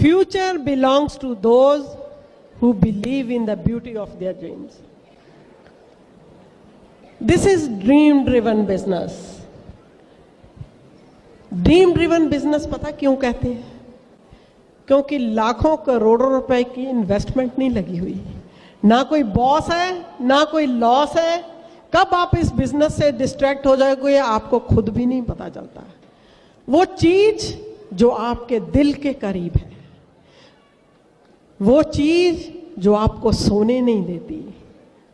future belongs to those who believe in the beauty of their dreams. This is dream driven business. Dream driven business पता क्यों कहते हैं? क्योंकि लाखों करोड़ों रुपए की इन्वेस्टमेंट नहीं लगी हुई, ना कोई बॉस है ना कोई लॉस है। कब आप इस बिजनेस से डिस्ट्रैक्ट हो जाओगे आपको खुद भी नहीं पता चलता। वो चीज जो आपके दिल के करीब है, वो चीज जो आपको सोने नहीं देती,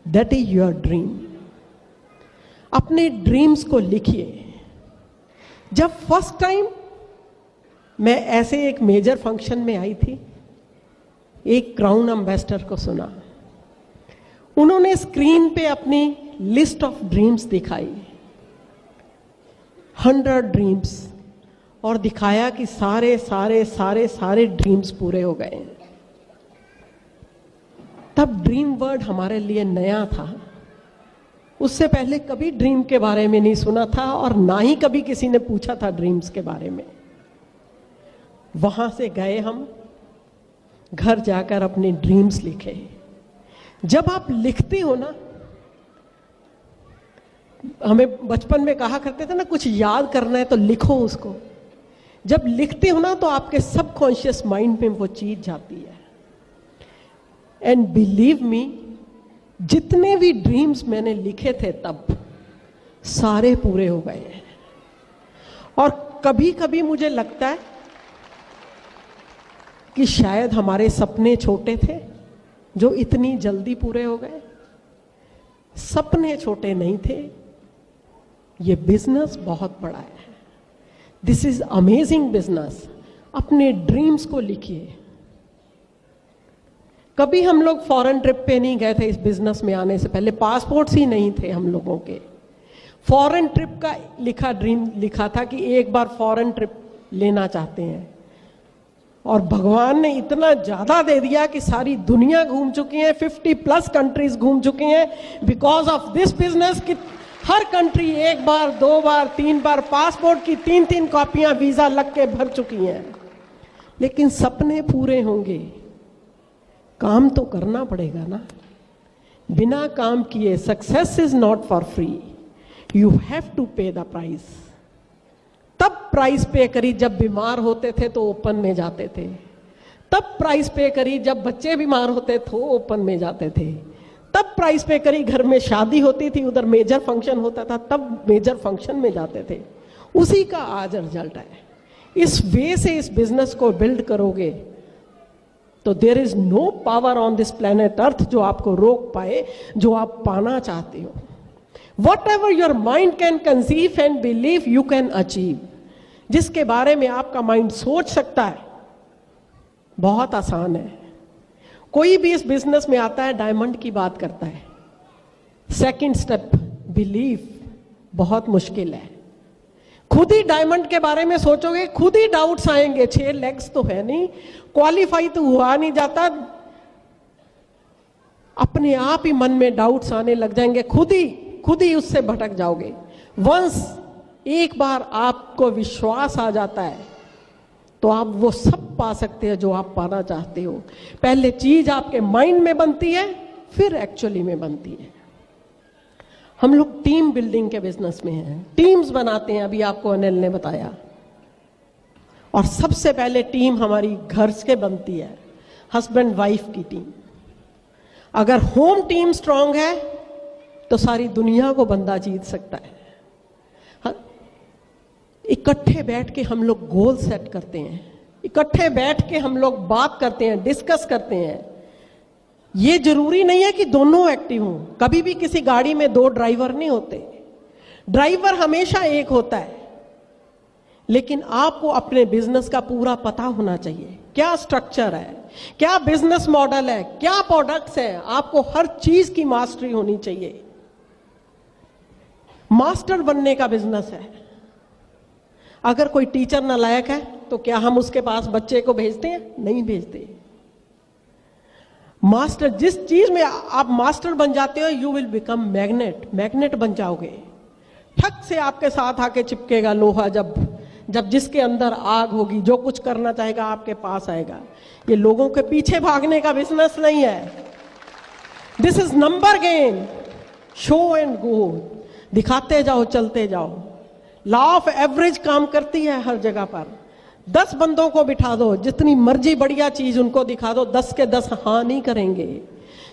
दैट इज योर ड्रीम। अपने ड्रीम्स को लिखिए। जब फर्स्ट टाइम मैं ऐसे एक मेजर फंक्शन में आई थी, एक क्राउन एम्बेसडर को सुना, उन्होंने स्क्रीन पे अपनी लिस्ट ऑफ ड्रीम्स दिखाई, 100 ड्रीम्स, और दिखाया कि सारे सारे सारे सारे ड्रीम्स पूरे हो गए। तब ड्रीम वर्ड हमारे लिए नया था। उससे पहले कभी ड्रीम के बारे में नहीं सुना था और ना ही कभी किसी ने पूछा था ड्रीम्स के बारे में। वहां से गए हम, घर जाकर अपने ड्रीम्स लिखे। जब आप लिखते हो ना, हमें बचपन में कहा करते थे ना, कुछ याद करना है तो लिखो उसको। जब लिखते हो ना तो आपके सबकॉन्शियस माइंड में वो चीज जाती है। एंड बिलीव मी, जितने भी ड्रीम्स मैंने लिखे थे तब सारे पूरे हो गए हैं। और कभी कभी मुझे लगता है कि शायद हमारे सपने छोटे थे जो इतनी जल्दी पूरे हो गए। सपने छोटे नहीं थे, ये बिजनेस बहुत बड़ा है। This is amazing business. अपने ड्रीम्स को लिखिए। कभी हम लोग फॉरेन ट्रिप पे नहीं गए थे इस बिजनेस में आने से पहले, पासपोर्ट्स ही नहीं थे हम लोगों के। फॉरेन ट्रिप का लिखा ड्रीम लिखा था कि एक बार फॉरेन ट्रिप लेना चाहते हैं, और भगवान ने इतना ज्यादा दे दिया कि सारी दुनिया घूम चुकी है, 50+ कंट्रीज घूम चुकी हैं बिकॉज ऑफ दिस बिजनेस। कि हर कंट्री 1 बार 2 बार 3 बार पासपोर्ट की 3-3 कॉपियां वीजा लग के भर चुकी हैं। लेकिन सपने पूरे होंगे, काम तो करना पड़ेगा ना। बिना काम किए success is not for free, you have to pay the price. तब प्राइस पे करी जब बीमार होते थे तो ओपन में जाते थे, तब प्राइस पे करी जब बच्चे बीमार होते तो ओपन में जाते थे, तब प्राइस पे करी घर में शादी होती थी, उधर मेजर फंक्शन होता था तब मेजर फंक्शन में जाते थे। उसी का आज रिजल्ट है। इस वे से इस बिजनेस को बिल्ड करोगे तो there is no power on this planet earth जो आपको रोक पाए जो आप पाना चाहते हो। Whatever your mind can conceive and believe you can achieve. जिसके बारे में आपका माइंड सोच सकता है, बहुत आसान है। कोई भी इस बिजनेस में आता है डायमंड की बात करता है। सेकंड स्टेप बिलीव बहुत मुश्किल है। खुद ही डायमंड के बारे में सोचोगे, खुद ही डाउट्स आएंगे। 6 लेग्स तो है नहीं, क्वालिफाई तो हुआ नहीं जाता, अपने आप ही मन में डाउट्स आने लग जाएंगे, खुद ही उससे भटक जाओगे। वंस एक बार आपको विश्वास आ जाता है तो आप वो सब पा सकते हैं जो आप पाना चाहते हो। पहले चीज आपके माइंड में बनती है, फिर एक्चुअली में बनती है। हम लोग टीम बिल्डिंग के बिजनेस में हैं, टीम्स बनाते हैं, अभी आपको अनिल ने बताया। और सबसे पहले टीम हमारी घर से बनती है, हस्बैंड वाइफ की टीम। अगर होम टीम स्ट्रांग है तो सारी दुनिया को बंदा जीत सकता है। इकट्ठे बैठ के हम लोग गोल सेट करते हैं, इकट्ठे बैठ के हम लोग बात करते हैं, डिस्कस करते हैं। ये जरूरी नहीं है कि दोनों एक्टिव हों। कभी भी किसी गाड़ी में 2 ड्राइवर नहीं होते, ड्राइवर हमेशा एक होता है। लेकिन आपको अपने बिजनेस का पूरा पता होना चाहिए, क्या स्ट्रक्चर है, क्या बिजनेस मॉडल है, क्या प्रोडक्ट्स हैं। आपको हर चीज की मास्टरी होनी चाहिए। मास्टर बनने का बिजनेस है। अगर कोई टीचर नालायक है तो क्या हम उसके पास बच्चे को भेजते हैं? नहीं भेजते। मास्टर, जिस चीज में आप मास्टर बन जाते हो, you will become magnet. Magnet बन जाओगे, ठक से आपके साथ आके चिपकेगा लोहा। जब जब जिसके अंदर आग होगी, जो कुछ करना चाहेगा आपके पास आएगा। ये लोगों के पीछे भागने का बिजनेस नहीं है। This is number game, show and go, दिखाते जाओ, चलते जाओ। लॉ ऑफ एवरेज काम करती है हर जगह पर। 10 बंदों को बिठा दो, जितनी मर्जी बढ़िया चीज उनको दिखा दो, 10 के 10 हाँ नहीं करेंगे।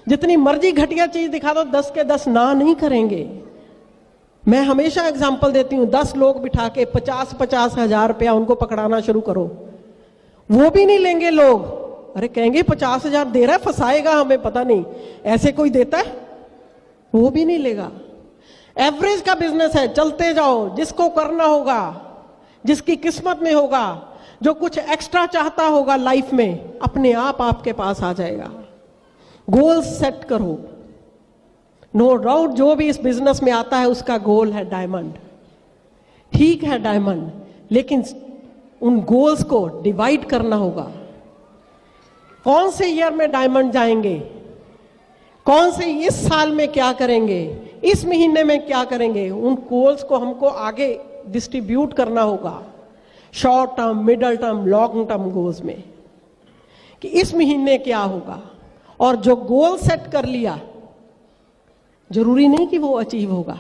जितनी मर्जी घटिया चीज दिखा दो, 10 के 10 ना नहीं करेंगे। मैं हमेशा एग्जांपल देती हूं, 10 लोग बिठा के 50-50 हजार रुपया उनको पकड़ाना शुरू करो, वो भी नहीं लेंगे लोग। अरे कहेंगे 50 हजार दे रहा है, फंसाएगा हमें, पता नहीं ऐसे कोई देता है, वो भी नहीं लेगा। एवरेज का बिजनेस है, चलते जाओ, जिसको करना होगा, जिसकी किस्मत में होगा, जो कुछ एक्स्ट्रा चाहता होगा लाइफ में, अपने आप आपके पास आ जाएगा। गोल सेट करो। नो डाउट जो भी इस बिजनेस में आता है उसका गोल है डायमंड, ठीक है डायमंड, लेकिन उन गोल्स को डिवाइड करना होगा। कौन से ईयर में डायमंड जाएंगे, कौन से इस साल में क्या करेंगे, इस महीने में क्या करेंगे, उन गोल्स को हमको आगे डिस्ट्रीब्यूट करना होगा, short term, middle term, long term goals में, कि इस महीने क्या होगा। और जो गोल सेट कर लिया, जरूरी नहीं कि वो अचीव होगा,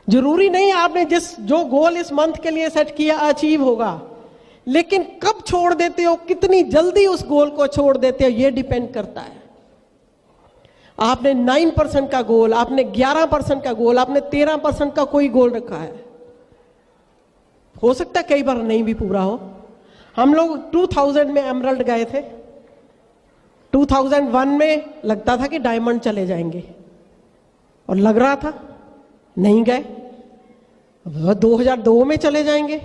जरूरी नहीं आपने जो गोल इस मंथ के लिए सेट किया अचीव होगा, लेकिन कब छोड़ देते हो, कितनी जल्दी उस गोल को छोड़ देते हो, ये डिपेंड करता है। आपने 9% का गोल, आपने 11% का गोल, आपने 13% का कोई गोल रखा है, हो सकता है कई बार नहीं भी पूरा हो। हम लोग 2000 में एमरल्ड गए थे, 2001 में लगता था कि डायमंड चले जाएंगे और लग रहा था, नहीं गए। 2002 में चले जाएंगे,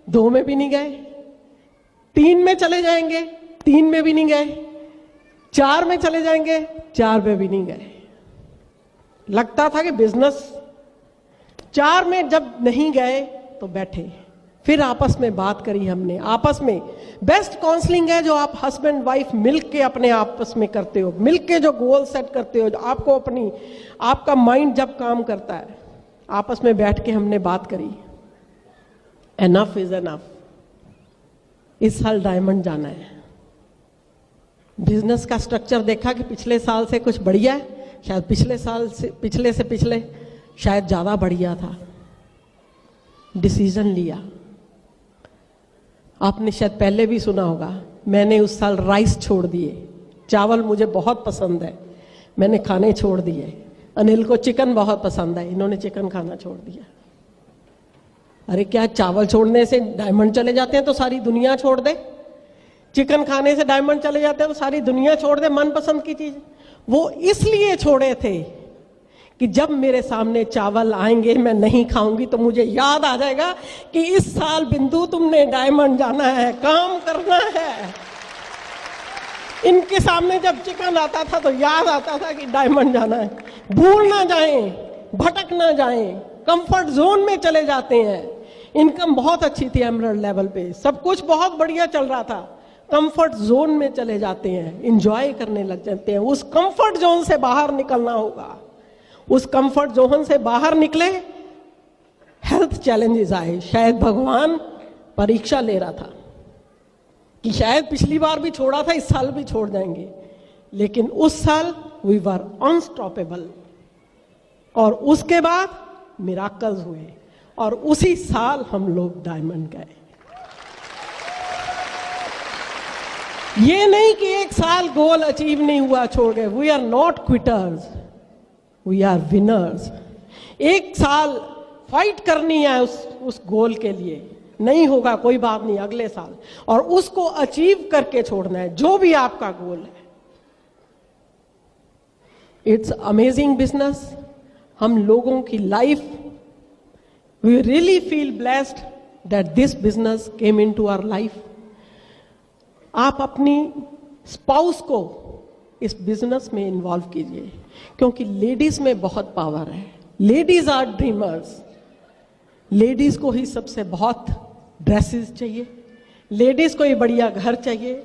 2 में भी नहीं गए। 3 में चले जाएंगे, 3 में भी नहीं गए। 4 में चले जाएंगे, 4 में भी नहीं गए। लगता था कि बिजनेस। 4 में जब नहीं गए तो बैठे, फिर आपस में बात करी हमने। आपस में बेस्ट काउंसलिंग है जो आप हस्बैंड वाइफ मिलके अपने आपस में करते हो, मिलके जो गोल सेट करते हो, आपको अपनी आपका माइंड जब काम करता है, आपस में बैठ के हमने बात करी, एनफ इज एनफ, इस साल डायमंड जाना है। बिजनेस का स्ट्रक्चर देखा कि पिछले साल से कुछ बढ़िया है, शायद पिछले साल से पिछले शायद ज्यादा बढ़िया था। डिसीजन लिया। आपने शायद पहले भी सुना होगा, मैंने उस साल राइस छोड़ दिए, चावल मुझे बहुत पसंद है, मैंने खाने छोड़ दिए। अनिल को चिकन बहुत पसंद है, इन्होंने चिकन खाना छोड़ दिया। अरे क्या चावल छोड़ने से डायमंड चले जाते हैं तो सारी दुनिया छोड़ दे? चिकन खाने से डायमंड चले जाते हैं तो सारी दुनिया छोड़ दे मनपसंद की चीज? वो इसलिए छोड़े थे कि जब मेरे सामने चावल आएंगे मैं नहीं खाऊंगी तो मुझे याद आ जाएगा कि इस साल बिंदु तुमने डायमंड जाना है, काम करना है। इनके सामने जब चिकन आता था तो याद आता था कि डायमंड जाना है। भूल ना जाएं, भटक ना जाएं, कंफर्ट जोन में चले जाते हैं। इनकम बहुत अच्छी थी एमरल्ड लेवल पे, सब कुछ बहुत बढ़िया चल रहा था, कंफर्ट जोन में चले जाते हैं, इंजॉय करने लग जाते हैं। उस कंफर्ट जोन से बाहर निकलना होगा। उस कंफर्ट जोन से बाहर निकले, हेल्थ चैलेंजेस आए। शायद भगवान परीक्षा ले रहा था कि शायद पिछली बार भी छोड़ा था, इस साल भी छोड़ जाएंगे, लेकिन उस साल वी वर अनस्टॉपेबल। और उसके बाद मिराकल्स हुए और उसी साल हम लोग डायमंड गए। ये नहीं कि एक साल गोल अचीव नहीं हुआ छोड़ गए। We are not quitters, we are winners. एक साल फाइट करनी है उस गोल के लिए, नहीं होगा कोई बात नहीं, अगले साल, और उसको अचीव करके छोड़ना है जो भी आपका गोल है। It's amazing business. हम लोगों की life, we really feel blessed that this business came into our life. आप अपनी स्पाउस को इस बिजनेस में इन्वॉल्व कीजिए, क्योंकि लेडीज में बहुत पावर है। Ladies are dreamers. लेडीज को ही सबसे बहुत ड्रेसेस चाहिए, लेडीज को ही बढ़िया घर चाहिए,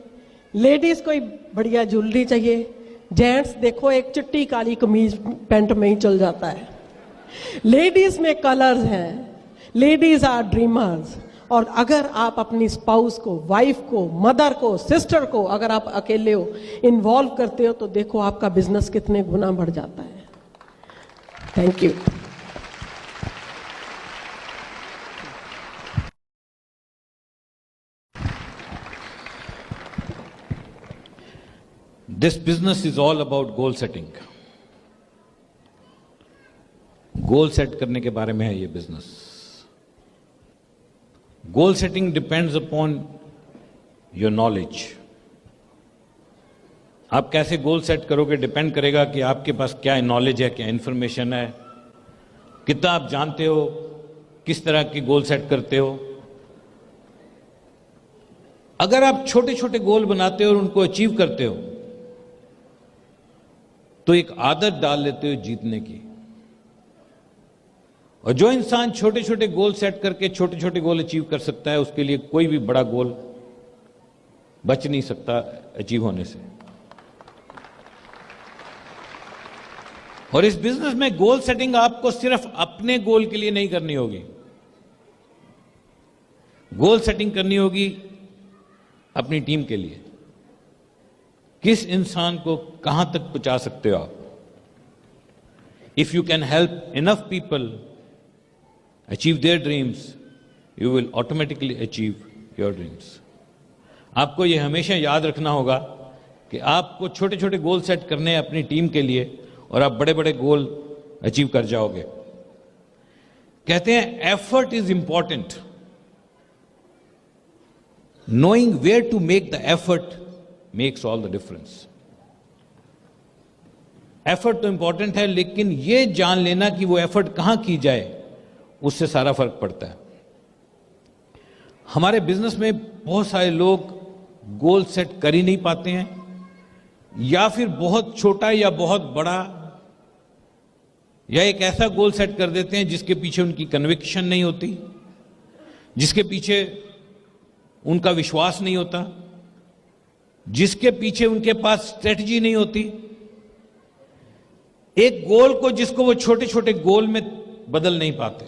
लेडीज को ही बढ़िया ज्वेलरी चाहिए। जेंट्स देखो एक चिट्टी काली कमीज पैंट में ही चल जाता है। लेडीज में कलर्स हैं, लेडीज आर ड्रीमर्स। और अगर आप अपनी स्पाउस को, वाइफ को, मदर को, सिस्टर को अगर आप अकेले हो इन्वॉल्व करते हो तो देखो आपका बिजनेस कितने गुना बढ़ जाता है। Thank you. This business is all about goal setting. Goal set करने के बारे में है ये business. Goal setting depends upon your knowledge. आप कैसे गोल सेट करोगे डिपेंड करेगा कि आपके पास क्या नॉलेज है, क्या इंफॉर्मेशन है, कितना आप जानते हो, किस तरह की गोल सेट करते हो। अगर आप छोटे छोटे गोल बनाते हो और उनको अचीव करते हो तो एक आदत डाल लेते हो जीतने की। और जो इंसान छोटे छोटे गोल सेट करके छोटे छोटे गोल अचीव कर सकता है उसके लिए कोई भी बड़ा गोल बच नहीं सकता अचीव होने से। और इस बिजनेस में गोल सेटिंग आपको सिर्फ अपने गोल के लिए नहीं करनी होगी, गोल सेटिंग करनी होगी अपनी टीम के लिए। किस इंसान को कहां तक पहुंचा सकते हो आप? If you can help enough people achieve their dreams you will automatically achieve your dreams. आपको यह हमेशा याद रखना होगा कि आपको छोटे छोटे गोल सेट करने हैं अपनी टीम के लिए और आप बड़े बड़े गोल अचीव कर जाओगे। कहते हैं effort is important, knowing where to make the effort makes all the difference. Effort तो इंपॉर्टेंट है लेकिन यह जान लेना कि वो एफर्ट कहां की जाए उससे सारा फर्क पड़ता है। हमारे बिजनेस में बहुत सारे लोग गोल सेट कर ही नहीं पाते हैं, या फिर बहुत छोटा या बहुत बड़ा, या एक ऐसा गोल सेट कर देते हैं जिसके पीछे उनकी कन्विक्शन नहीं होती, जिसके पीछे उनका विश्वास नहीं होता, जिसके पीछे उनके पास स्ट्रेटजी नहीं होती। एक गोल को जिसको वो छोटे छोटे गोल में बदल नहीं पाते।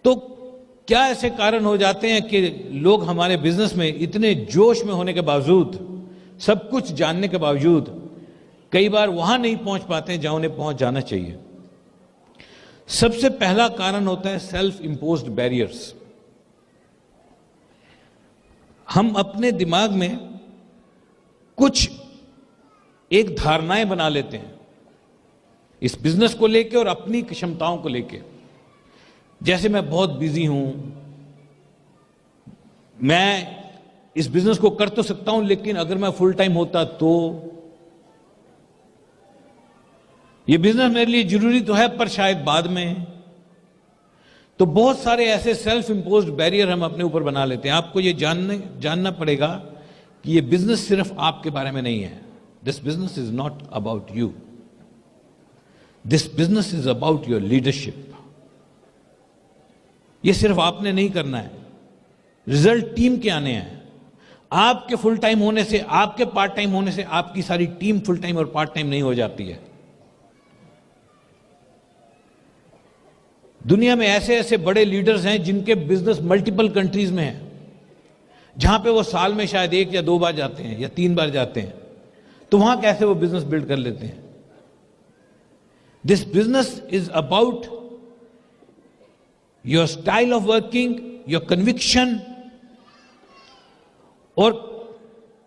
तो क्या ऐसे कारण हो जाते हैं कि लोग हमारे बिजनेस में इतने जोश में होने के बावजूद, सब कुछ जानने के बावजूद कई बार वहां नहीं पहुंच पाते हैं जहां उन्हें पहुंच जाना चाहिए। सबसे पहला कारण होता है सेल्फ इंपोज्ड बैरियर्स। हम अपने दिमाग में कुछ एक धारणाएं बना लेते हैं इस बिजनेस को लेके और अपनी क्षमताओं को लेके। जैसे मैं बहुत बिजी हूं, मैं इस बिजनेस को कर तो सकता हूं लेकिन अगर मैं फुल टाइम होता तो ये बिजनेस मेरे लिए जरूरी तो है पर शायद बाद में। तो बहुत सारे ऐसे सेल्फ इंपोज्ड बैरियर हम अपने ऊपर बना लेते हैं। आपको ये जानना पड़ेगा कि ये बिजनेस सिर्फ आपके बारे में नहीं है। This business is not about you, this business is about your leadership. ये सिर्फ आपने नहीं करना है, रिजल्ट टीम के आने हैं। आपके फुल टाइम होने से, आपके पार्ट टाइम होने से आपकी सारी टीम फुल टाइम और पार्ट टाइम नहीं हो जाती है। दुनिया में ऐसे ऐसे बड़े लीडर्स हैं जिनके बिजनेस मल्टीपल कंट्रीज में हैं, जहां पे वो साल में शायद 1 या 2 बार जाते हैं या 3 बार जाते हैं। तो वहां कैसे वो बिजनेस बिल्ड कर लेते हैं? This business is about your style of working, your conviction और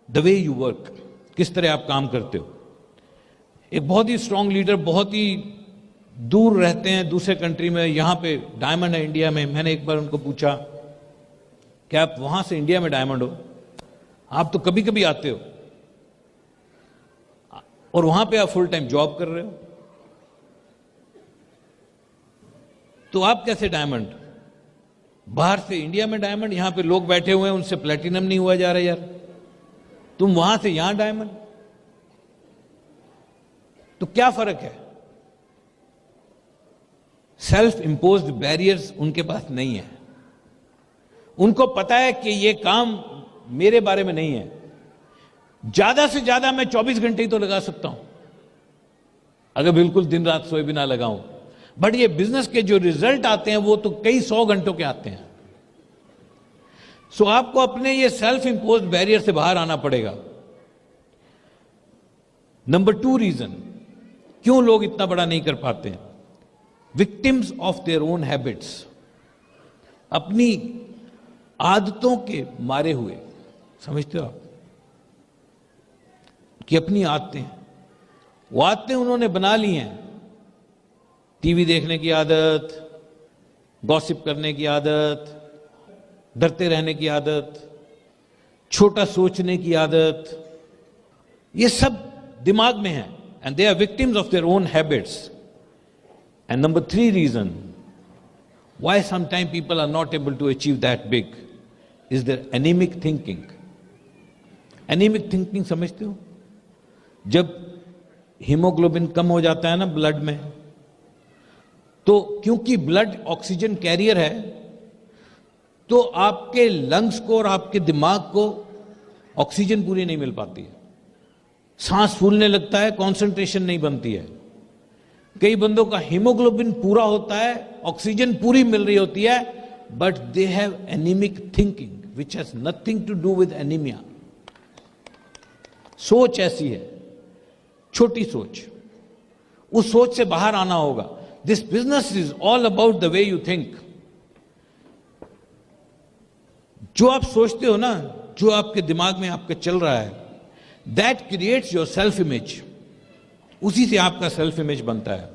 द वे यू वर्क, किस तरह आप काम करते हो। एक बहुत ही स्ट्रांग लीडर बहुत ही दूर रहते हैं, दूसरे कंट्री में, यहां पे डायमंड है इंडिया में। मैंने एक बार उनको पूछा कि आप वहां से इंडिया में डायमंड हो, आप तो कभी कभी आते हो और वहां पे आप फुल टाइम जॉब कर रहे हो, तो आप कैसे डायमंड? बाहर से इंडिया में डायमंड, यहां पे लोग बैठे हुए हैं उनसे प्लेटिनम नहीं हुआ जा रहा यार, तुम वहां से यहां डायमंड, तो क्या फर्क है? सेल्फ इंपोज्ड बैरियर्स उनके पास नहीं है। उनको पता है कि ये काम मेरे बारे में नहीं है, ज्यादा से ज्यादा मैं 24 घंटे ही तो लगा सकता हूं, अगर बिल्कुल दिन रात सोए बिना लगाऊं। बट ये बिजनेस के जो रिजल्ट आते हैं वो तो कई 100 घंटों के आते हैं। सो आपको अपने ये सेल्फ इंपोज्ड बैरियर से बाहर आना पड़ेगा। नंबर 2 रीजन क्यों लोग इतना बड़ा नहीं कर पाते हैं, victims of their own habits, अपनी आदतों के मारे हुए। समझते हो आप कि अपनी आदतें, वो आदतें उन्होंने बना ली हैं, टीवी देखने की आदत, गॉसिप करने की आदत, डरते रहने की आदत, छोटा सोचने की आदत, ये सब दिमाग में है, and they are victims of their own habits. And number 3 reason why sometimes people are not able to achieve that big is their anemic thinking. Anemic thinking समझते हो? जब हीमोग्लोबिन कम हो जाता है ना ब्लड में, तो क्योंकि ब्लड ऑक्सीजन कैरियर है, तो आपके लंग्स को और आपके दिमाग को ऑक्सीजन पूरी नहीं मिल पाती है, सांस फूलने लगता है, कंसंट्रेशन नहीं बनती है। कई बंदों का हीमोग्लोबिन पूरा होता है, ऑक्सीजन पूरी मिल रही होती है, but they have anaemic thinking which has nothing to do with anaemia. सोच ऐसी है, छोटी सोच, उस सोच से बाहर आना होगा। This business is all about the way you think. जो आप सोचते हो ना, जो आपके दिमाग में आपके चल रहा है, that creates your self image. उसी से आपका सेल्फ इमेज बनता है,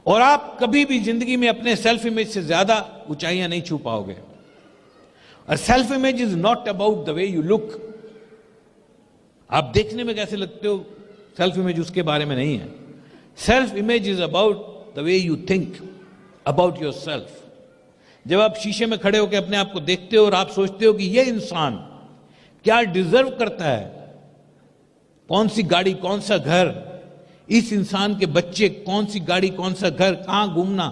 और आप कभी भी जिंदगी में अपने सेल्फ इमेज से ज्यादा ऊंचाइयां नहीं छू पाओगे। और self image is not about the way you look. आप देखने में कैसे लगते हो, सेल्फ इमेज उसके बारे में नहीं है। Self image is about the way you think about your self. जब आप शीशे में खड़े होकर अपने आप को देखते हो और आप सोचते हो कि यह इंसान क्या डिजर्व करता है, कौन सी गाड़ी, कौन सा घर, इस इंसान के बच्चे कौन सी गाड़ी, कौन सा घर, कहां घूमना,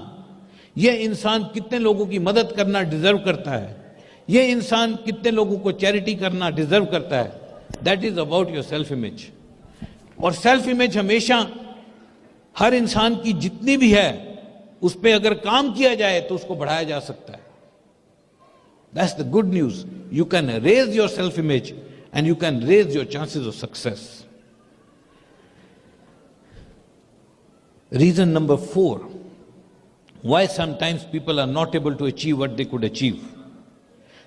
यह इंसान कितने लोगों की मदद करना डिजर्व करता है, यह इंसान कितने लोगों को चैरिटी करना डिजर्व करता है, that is about your self image. और सेल्फ इमेज हमेशा हर इंसान की जितनी भी है, उस पर अगर काम किया जाए तो उसको बढ़ाया जा सकता है। That's the good news. You can raise your self image and you can raise your chances of success. Reason number 4, why sometimes people are not able to achieve what they could achieve.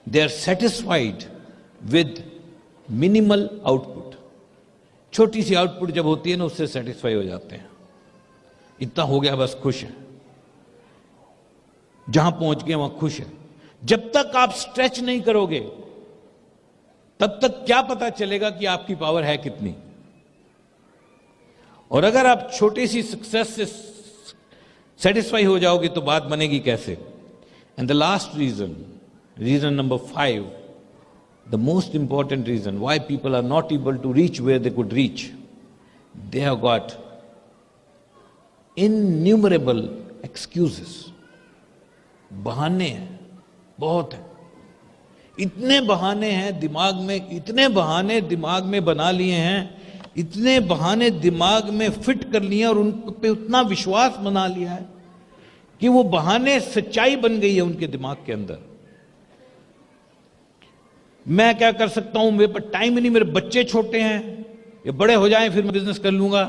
They are satisfied with minimal output. छोटी सी output जब होती है ना, उससे satisfy हो जाते हैं। इतना हो गया बस, खुश है, जहां पहुंच गए वहां खुश है। जब तक आप स्ट्रेच नहीं करोगे, तब तक क्या पता चलेगा कि आपकी पावर है कितनी। और अगर आप छोटी सी सक्सेस से सेटिस्फाई हो जाओगे तो बात बनेगी कैसे। And the last reason, reason number 5, the most important reason why people are not able to reach where they could reach, they have got innumerable excuses. बहाने हैं, बहुत है, इतने बहाने हैं दिमाग में, इतने बहाने दिमाग में बना लिए हैं, इतने बहाने दिमाग में फिट कर लिए और उन पे उतना विश्वास बना लिया है कि वो बहाने सच्चाई बन गई है उनके दिमाग के अंदर। मैं क्या कर सकता हूं, मेरे पर टाइम ही नहीं, मेरे बच्चे छोटे हैं, ये बड़े हो जाएं फिर मैं बिजनेस कर लूंगा।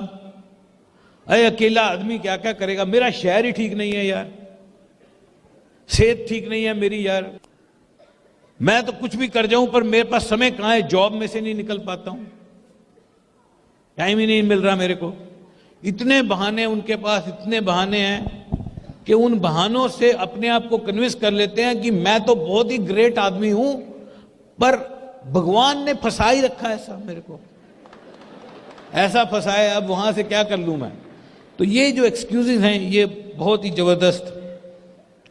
अरे अकेला आदमी क्या क्या करेगा, मेरा शहर ही ठीक नहीं है यार, सेहत ठीक नहीं है मेरी यार, मैं तो कुछ भी कर जाऊं पर मेरे पास समय कहां है, जॉब में से नहीं निकल पाता हूं, टाइम ही नहीं मिल रहा मेरे को। इतने बहाने उनके पास, इतने बहाने हैं कि उन बहानों से अपने आप को कन्विंस कर लेते हैं कि मैं तो बहुत ही ग्रेट आदमी हूं, पर भगवान ने फंसा ही रखा है ऐसा, मेरे को ऐसा फंसाया, अब वहां से क्या कर लूं मैं। तो ये जो एक्सक्यूजेज हैं, ये बहुत ही जबरदस्त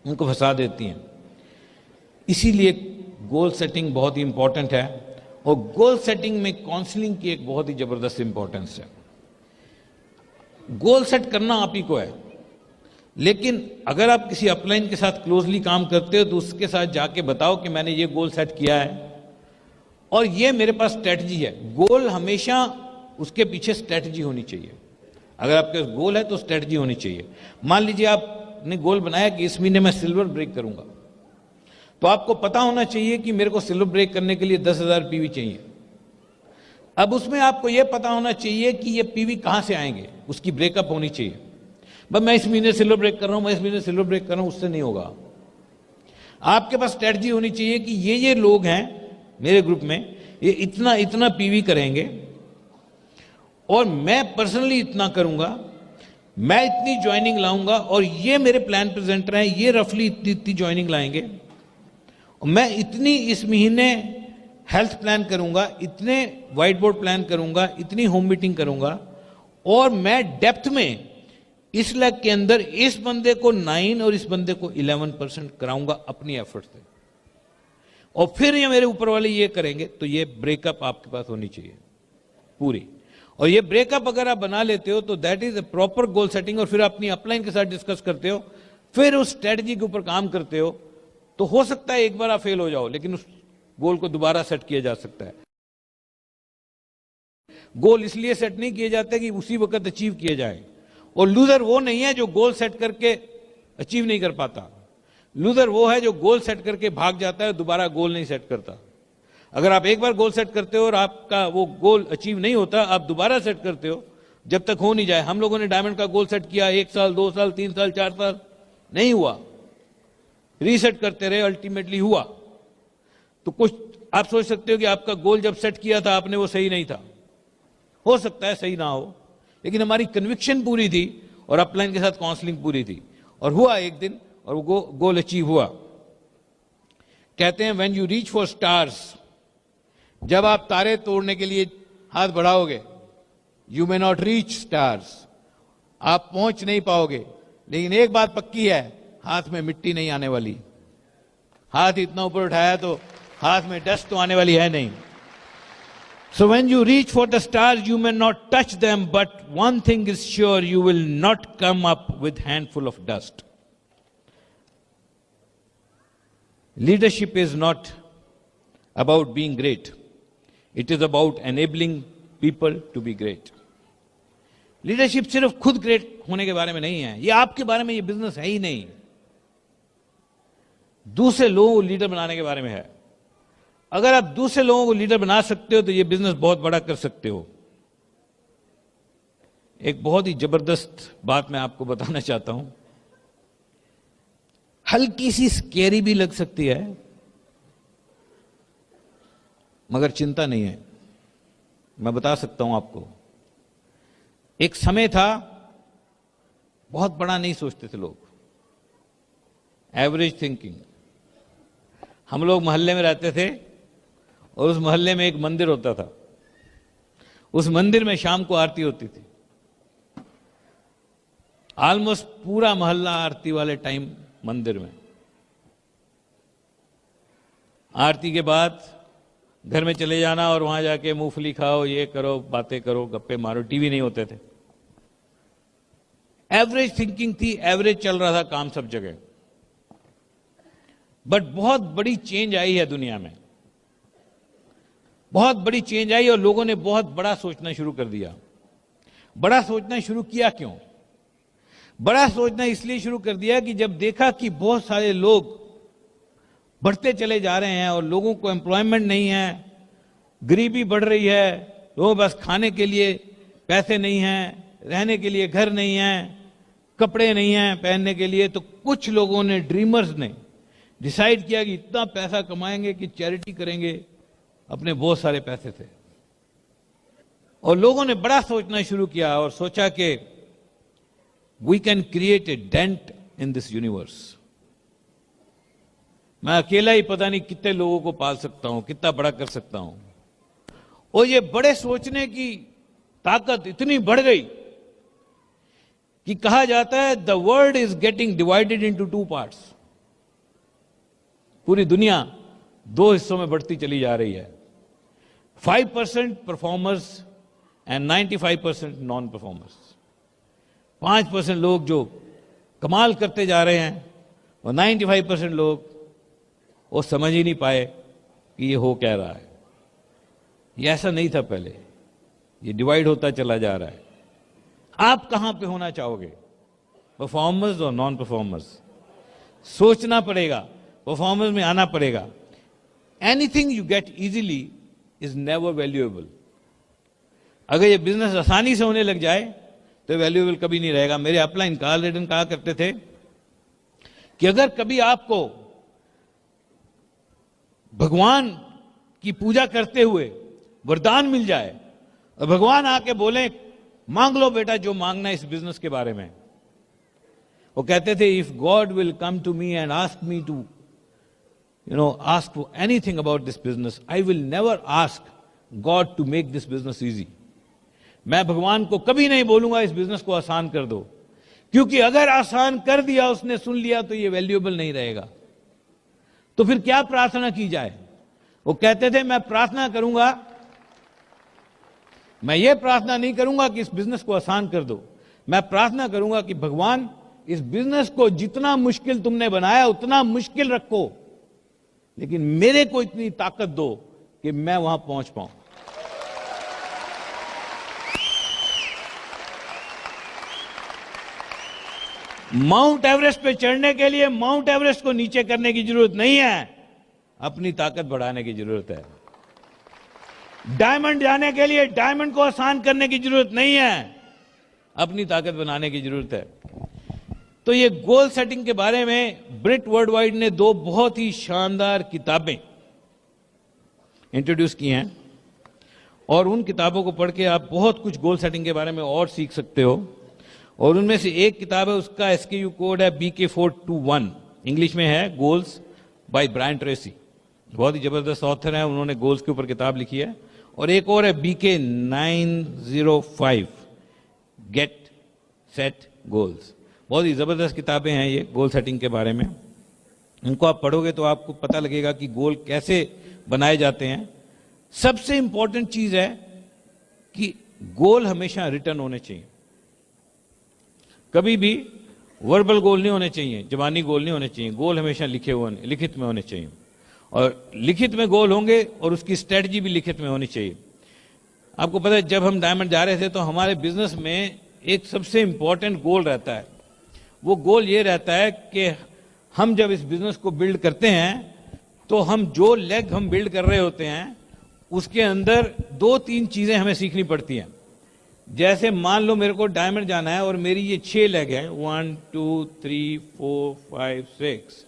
उनको फंसा देती हैं। इसीलिए गोल सेटिंग बहुत ही इंपॉर्टेंट है, और गोल सेटिंग में काउंसलिंग की एक बहुत ही जबरदस्त इंपॉर्टेंस है। गोल सेट करना आप ही को है, लेकिन अगर आप किसी अपलाइन के साथ क्लोजली काम करते हो तो उसके साथ जाके बताओ कि मैंने ये गोल सेट किया है और ये मेरे पास स्ट्रेटजी है। गोल हमेशा उसके पीछे स्ट्रेटजी होनी चाहिए। अगर आपके पास गोल है तो स्ट्रेटजी होनी चाहिए। मान लीजिए आप आपने गोल बनाया कि इस महीने मैं सिल्वर ब्रेक करूंगा, तो आपको पता होना चाहिए कि मेरे को सिल्वर ब्रेक करने के लिए 10,000 पीवी चाहिए। अब उसमें आपको यह पता होना चाहिए कि ये पीवी कहां से आएंगे, उसकी ब्रेकअप होनी चाहिए। बस मैं इस महीने सिल्वर ब्रेक कर रहा हूं, मैं इस महीने सिल्वर ब्रेक कर रहा हूं, उससे नहीं होगा। आपके पास स्ट्रेटजी होनी चाहिए कि ये लोग हैं मेरे ग्रुप में, ये इतना इतना पीवी करेंगे और मैं पर्सनली इतना करूंगा, मैं इतनी ज्वाइनिंग लाऊंगा और ये मेरे प्लान प्रेजेंटर हैं, ये रफली इतनी इतनी ज्वाइनिंग लाएंगे, और मैं इतनी इस महीने हेल्थ प्लान करूंगा, इतने व्हाइट बोर्ड प्लान करूंगा, इतनी होम मीटिंग करूंगा, और मैं डेप्थ में इस लाख के अंदर इस बंदे को 9 और इस बंदे को 11% कराऊंगा अपनी एफर्ट से, और फिर ये मेरे ऊपर वाले ये करेंगे। तो ये ब्रेकअप आपके पास होनी चाहिए पूरी, और ये ब्रेकअप अगर आप बना लेते हो तो that is a proper goal setting, और फिर अपनी अपलाइन के साथ डिस्कस करते हो, फिर उस स्ट्रेटजी के ऊपर काम करते हो, तो हो सकता है एक बार आप फेल हो जाओ, लेकिन उस गोल को दोबारा सेट किया जा सकता है। गोल इसलिए सेट नहीं किए जाते कि उसी वक्त अचीव किए जाए, और लूजर वो नहीं है जो गोल सेट करके अचीव नहीं कर पाता। लूजर वो है जो गोल सेट करके भाग जाता है, दोबारा गोल नहीं सेट करता। अगर आप एक बार गोल सेट करते हो और आपका वो गोल अचीव नहीं होता, आप दोबारा सेट करते हो जब तक हो नहीं जाए। हम लोगों ने डायमंड का गोल सेट किया, 1 साल 2 साल 3 साल 4 साल, नहीं हुआ, रीसेट करते रहे, अल्टीमेटली हुआ। तो कुछ आप सोच सकते हो कि आपका गोल जब सेट किया था आपने वो सही नहीं था, हो सकता है सही ना हो, लेकिन हमारी कन्विक्शन पूरी थी और अपलाइन के साथ काउंसलिंग पूरी थी, और हुआ एक दिन, और वो गोल अचीव हुआ। कहते हैं when you reach for stars, जब आप तारे तोड़ने के लिए हाथ बढ़ाओगे, you may not reach stars, आप पहुंच नहीं पाओगे, लेकिन एक बात पक्की है, हाथ में मिट्टी नहीं आने वाली। हाथ इतना ऊपर उठाया तो हाथ में डस्ट तो आने वाली है नहीं। So when you reach for the stars, you may not touch them, but one thing is sure, you will not come up with handful of dust. Leadership is not about being great. It is about enabling people to be great. Leadership सिर्फ खुद great होने के बारे में नहीं है, ये आपके बारे में, ये बिजनेस है ही नहीं, दूसरे लोगों को लीडर बनाने के बारे में है। अगर आप दूसरे लोगों को लीडर बना सकते हो तो ये बिजनेस बहुत बड़ा कर सकते हो। एक बहुत ही जबरदस्त बात मैं आपको बताना चाहता हूं, हल्की सी स्केरी भी लग सकती है, मगर चिंता नहीं है, मैं बता सकता हूं आपको। एक समय था, बहुत बड़ा नहीं सोचते थे लोग, एवरेज थिंकिंग। हम लोग मोहल्ले में रहते थे और उस मोहल्ले में एक मंदिर होता था, उस मंदिर में शाम को आरती होती थी। ऑलमोस्ट पूरा मोहल्ला आरती वाले टाइम मंदिर में। आरती के बाद घर में चले जाना और वहां जाके मूंगफली खाओ, ये करो, बातें करो, गप्पे मारो, टीवी नहीं होते थे। एवरेज थिंकिंग थी, एवरेज चल रहा था काम सब जगह। बट बहुत बड़ी चेंज आई है दुनिया में, बहुत बड़ी चेंज आई, और लोगों ने बहुत बड़ा सोचना शुरू कर दिया। बड़ा सोचना शुरू किया क्यों? बड़ा सोचना इसलिए शुरू कर दिया कि जब देखा कि बहुत सारे लोग बढ़ते चले जा रहे हैं और लोगों को एम्प्लॉयमेंट नहीं है, गरीबी बढ़ रही है, लोगों बस खाने के लिए पैसे नहीं हैं, रहने के लिए घर नहीं है, कपड़े नहीं हैं पहनने के लिए, तो कुछ लोगों ने, ड्रीमर्स ने डिसाइड किया कि इतना पैसा कमाएंगे कि चैरिटी करेंगे। अपने बहुत सारे पैसे थे और लोगों ने बड़ा सोचना शुरू किया और सोचा कि we can create a dent in this universe. मैं अकेला ही पता नहीं कितने लोगों को पाल सकता हूं, कितना बड़ा कर सकता हूं। और ये बड़े सोचने की ताकत इतनी बढ़ गई कि कहा जाता है the world is getting divided into 2 parts. पूरी दुनिया 2 हिस्सों में बढ़ती चली जा रही है, 5% परफॉर्मर्स एंड 95% नॉन परफॉर्मर्स। 5% लोग जो कमाल करते जा रहे हैं और 95% लोग वो समझ ही नहीं पाए कि ये हो क्या रहा है। ये ऐसा नहीं था पहले, ये डिवाइड होता चला जा रहा है। आप कहां पे होना चाहोगे? परफॉर्मर्स और नॉन परफॉर्मर्स। सोचना पड़ेगा, परफॉर्मेंस में आना पड़ेगा। Anything you get easily is never valuable. अगर ये बिजनेस आसानी से होने लग जाए तो वैल्यूएबल कभी नहीं रहेगा। मेरे अपलाइन कार्ल रेडन कहा करते थे कि अगर कभी आपको भगवान की पूजा करते हुए वरदान मिल जाए और भगवान आके बोले मांग लो बेटा जो मांगना है इस बिजनेस के बारे में, वो कहते थे if God will come to me and ask me to ask for anything about this business, I will never ask God to make this business easy. मैं भगवान को कभी नहीं बोलूंगा इस बिजनेस को आसान कर दो, क्योंकि अगर आसान कर दिया, उसने सुन लिया, तो ये वैल्यूएबल नहीं रहेगा। तो फिर क्या प्रार्थना की जाए? वो कहते थे मैं प्रार्थना करूंगा, मैं ये प्रार्थना नहीं करूंगा कि इस बिजनेस को आसान कर दो, मैं प्रार्थना करूंगा कि भगवान इस बिजनेस को जितना मुश्किल तुमने बनाया उतना मुश्किल रखो, लेकिन मेरे को इतनी ताकत दो कि मैं वहां पहुंच पाऊं। माउंट एवरेस्ट पे चढ़ने के लिए माउंट एवरेस्ट को नीचे करने की जरूरत नहीं है, अपनी ताकत बढ़ाने की जरूरत है। डायमंड जाने के लिए डायमंड को आसान करने की जरूरत नहीं है, अपनी ताकत बनाने की जरूरत है। तो ये गोल सेटिंग के बारे में ब्रिट वर्ल्डवाइड ने 2 बहुत ही शानदार किताबें इंट्रोड्यूस की हैं, और उन किताबों को पढ़ के आप बहुत कुछ गोल सेटिंग के बारे में और सीख सकते हो। और उनमें से एक किताब है, उसका SKU कोड है BK421, इंग्लिश में है गोल्स बाय ब्रायन ट्रेसी। बहुत ही जबरदस्त ऑथर है, उन्होंने गोल्स के ऊपर किताब लिखी है। और एक और है BK905 गेट सेट गोल्स। बहुत ही जबरदस्त किताबें हैं ये गोल सेटिंग के बारे में। इनको आप पढ़ोगे तो आपको पता लगेगा कि गोल कैसे बनाए जाते हैं। सबसे इंपॉर्टेंट चीज है कि गोल हमेशा रिटर्न होने चाहिए, कभी भी वर्बल गोल नहीं होने चाहिए, जबानी गोल नहीं होने चाहिए। गोल हमेशा लिखित में होने चाहिए, और लिखित में गोल होंगे और उसकी स्ट्रेटजी भी लिखित में होनी चाहिए। आपको पता है जब हम डायमंड जा रहे थे तो हमारे बिजनेस में एक सबसे इंपॉर्टेंट गोल रहता है। वो गोल ये रहता है कि हम जब इस बिजनेस को बिल्ड करते हैं तो हम जो लेग हम बिल्ड कर रहे होते हैं उसके अंदर 2-3 चीजें हमें सीखनी पड़ती हैं। जैसे मान लो मेरे को डायमंड जाना है और मेरी ये 6 लेग है, 1 2 3 4 5 6,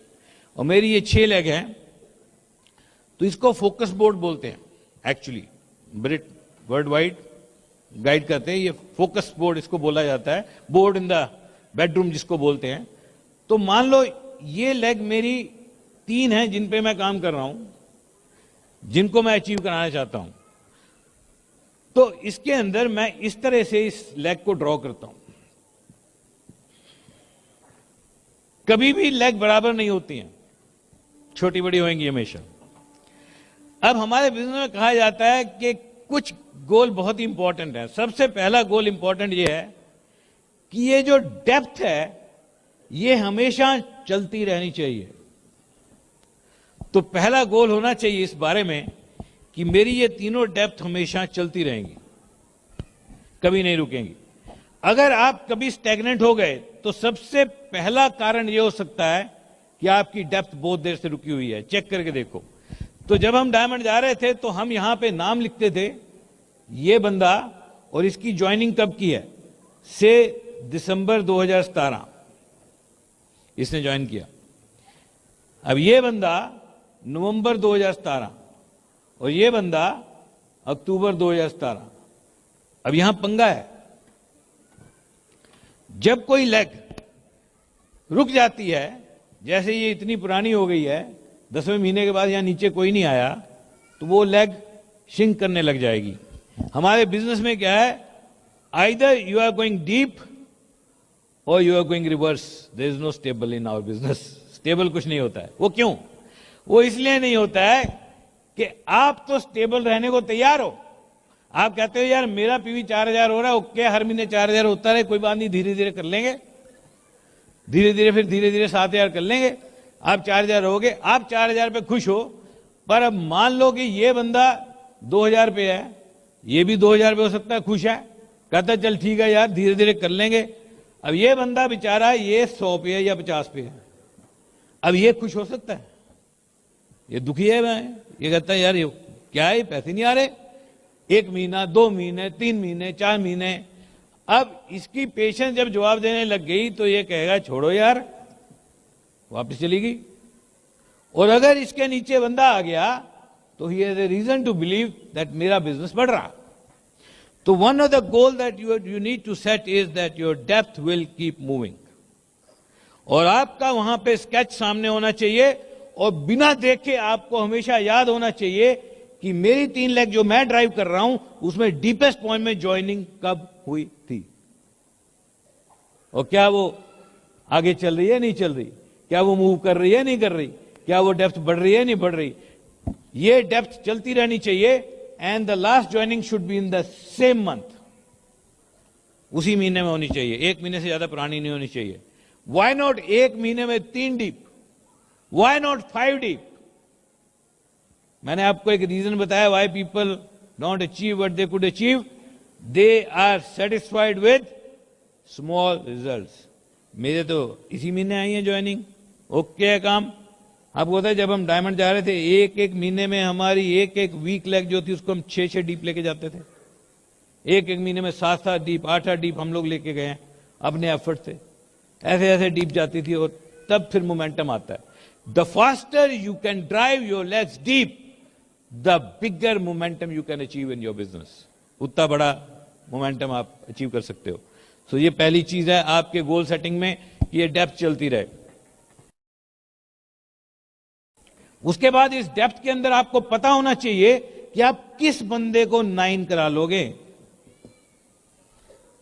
और मेरी ये 6 लेग है, तो इसको फोकस बोर्ड बोलते हैं। एक्चुअली ब्रिट वर्ल्डवाइड गाइड करते हैं, ये फोकस बोर्ड इसको बोला जाता है, बोर्ड इन द बेडरूम जिसको बोलते हैं। तो मान लो ये लेग मेरी 3 है जिन पे मैं काम कर रहा हूं, जिनको मैं अचीव कराना चाहता हूं। तो इसके अंदर मैं इस तरह से इस लेग को ड्रॉ करता हूं। कभी भी लेग बराबर नहीं होती हैं, छोटी बड़ी होंगी हमेशा। अब हमारे बिजनेस में कहा जाता है कि कुछ गोल बहुत ही इंपॉर्टेंट है। सबसे पहला गोल इंपॉर्टेंट ये है कि ये जो डेप्थ है ये हमेशा चलती रहनी चाहिए। तो पहला गोल होना चाहिए इस बारे में कि मेरी ये तीनों डेप्थ हमेशा चलती रहेंगी, कभी नहीं रुकेंगी। अगर आप कभी स्टैग्नेंट हो गए तो सबसे पहला कारण यह हो सकता है कि आपकी डेप्थ बहुत देर से रुकी हुई है। चेक करके देखो। तो जब हम डायमंड जा रहे थे तो हम यहां पे नाम लिखते थे, ये बंदा, और इसकी ज्वाइनिंग कब की है, से दिसंबर 2017 इसने ज्वाइन किया। अब ये बंदा नवंबर 2017 और ये बंदा अक्टूबर 2017। अब यहां पंगा है, जब कोई लेग रुक जाती है, जैसे ये इतनी पुरानी हो गई है, 10वें महीने के बाद यहां नीचे कोई नहीं आया, तो वो लेग शिंक करने लग जाएगी। हमारे बिजनेस में क्या है, either you are going deep or you are going reverse. There is no stable in our business. Stable कुछ नहीं होता है। वो क्यों? वो इसलिए नहीं होता है कि आप तो स्टेबल रहने को तैयार हो। आप कहते हो यार मेरा पीवी 4000 हो रहा है, ओके, हर महीने 4000 होता रहे, कोई बात नहीं, धीरे धीरे कर लेंगे, धीरे धीरे, फिर धीरे धीरे 7000 कर लेंगे। आप 4000 रहोगे, आप 4000 पे खुश हो। पर अब मान लो कि ये बंदा 2000 पे है, ये भी 2000 पे हो सकता है, खुश है, कहता है चल ठीक है यार धीरे धीरे कर लेंगे। अब ये बंदा बेचारा ये 100 पे है या 50 पे है, अब ये खुश हो सकता है? ये दुखी है। मैं ये कहता है यार ये क्या है, पैसे नहीं आ रहे, 1 महीना 2 महीने 3 महीने 4 महीने। अब इसकी पेशेंस जब जवाब देने लग गई तो ये कहेगा छोड़ो यार, वापस चली गई। और अगर इसके नीचे बंदा आ गया तो he has a reason to believe that मेरा बिजनेस बढ़ रहा। तो one of the goal that you need to set is that your depth will keep moving. और आपका वहां पे स्केच सामने होना चाहिए और बिना देखे आपको हमेशा याद होना चाहिए कि मेरी 3 लाख जो मैं ड्राइव कर रहा हूं उसमें डीपेस्ट पॉइंट में ज्वाइनिंग कब हुई थी, और क्या वो आगे चल रही है नहीं चल रही, क्या वो मूव कर रही है नहीं कर रही, क्या वो डेप्थ बढ़ रही है नहीं बढ़ रही। ये डेप्थ चलती रहनी चाहिए। And the last joining should be in the same month, उसी महीने में होनी चाहिए, 1 महीने से ज्यादा पुरानी नहीं होनी चाहिए। वाई नॉट 1 महीने में 3 डीप, वाई नॉट 5 डीप। मैंने आपको एक रीजन बताया why people don't achieve what they could achieve, they are satisfied with small results. मेरे तो इसी महीने आई है ज्वाइनिंग, ओके है काम। आपको पता है जब हम डायमंड जा रहे थे, एक महीने में हमारी एक वीक लेग जो थी उसको हम 6 डीप लेके जाते थे। एक महीने में 7 डीप 8 डीप हम लोग लेके गए हैं अपने एफर्ट से। ऐसे डीप जाती थी और तब फिर मोमेंटम आता है। The faster you can drive your legs deep, the bigger momentum you can achieve in your business. उतना बड़ा मोमेंटम आप अचीव कर सकते हो। सो ये पहली चीज है आपके गोल सेटिंग में, ये डेप्थ चलती रहे। उसके बाद इस डेप्थ के अंदर आपको पता होना चाहिए कि आप किस बंदे को 9 करा लोगे,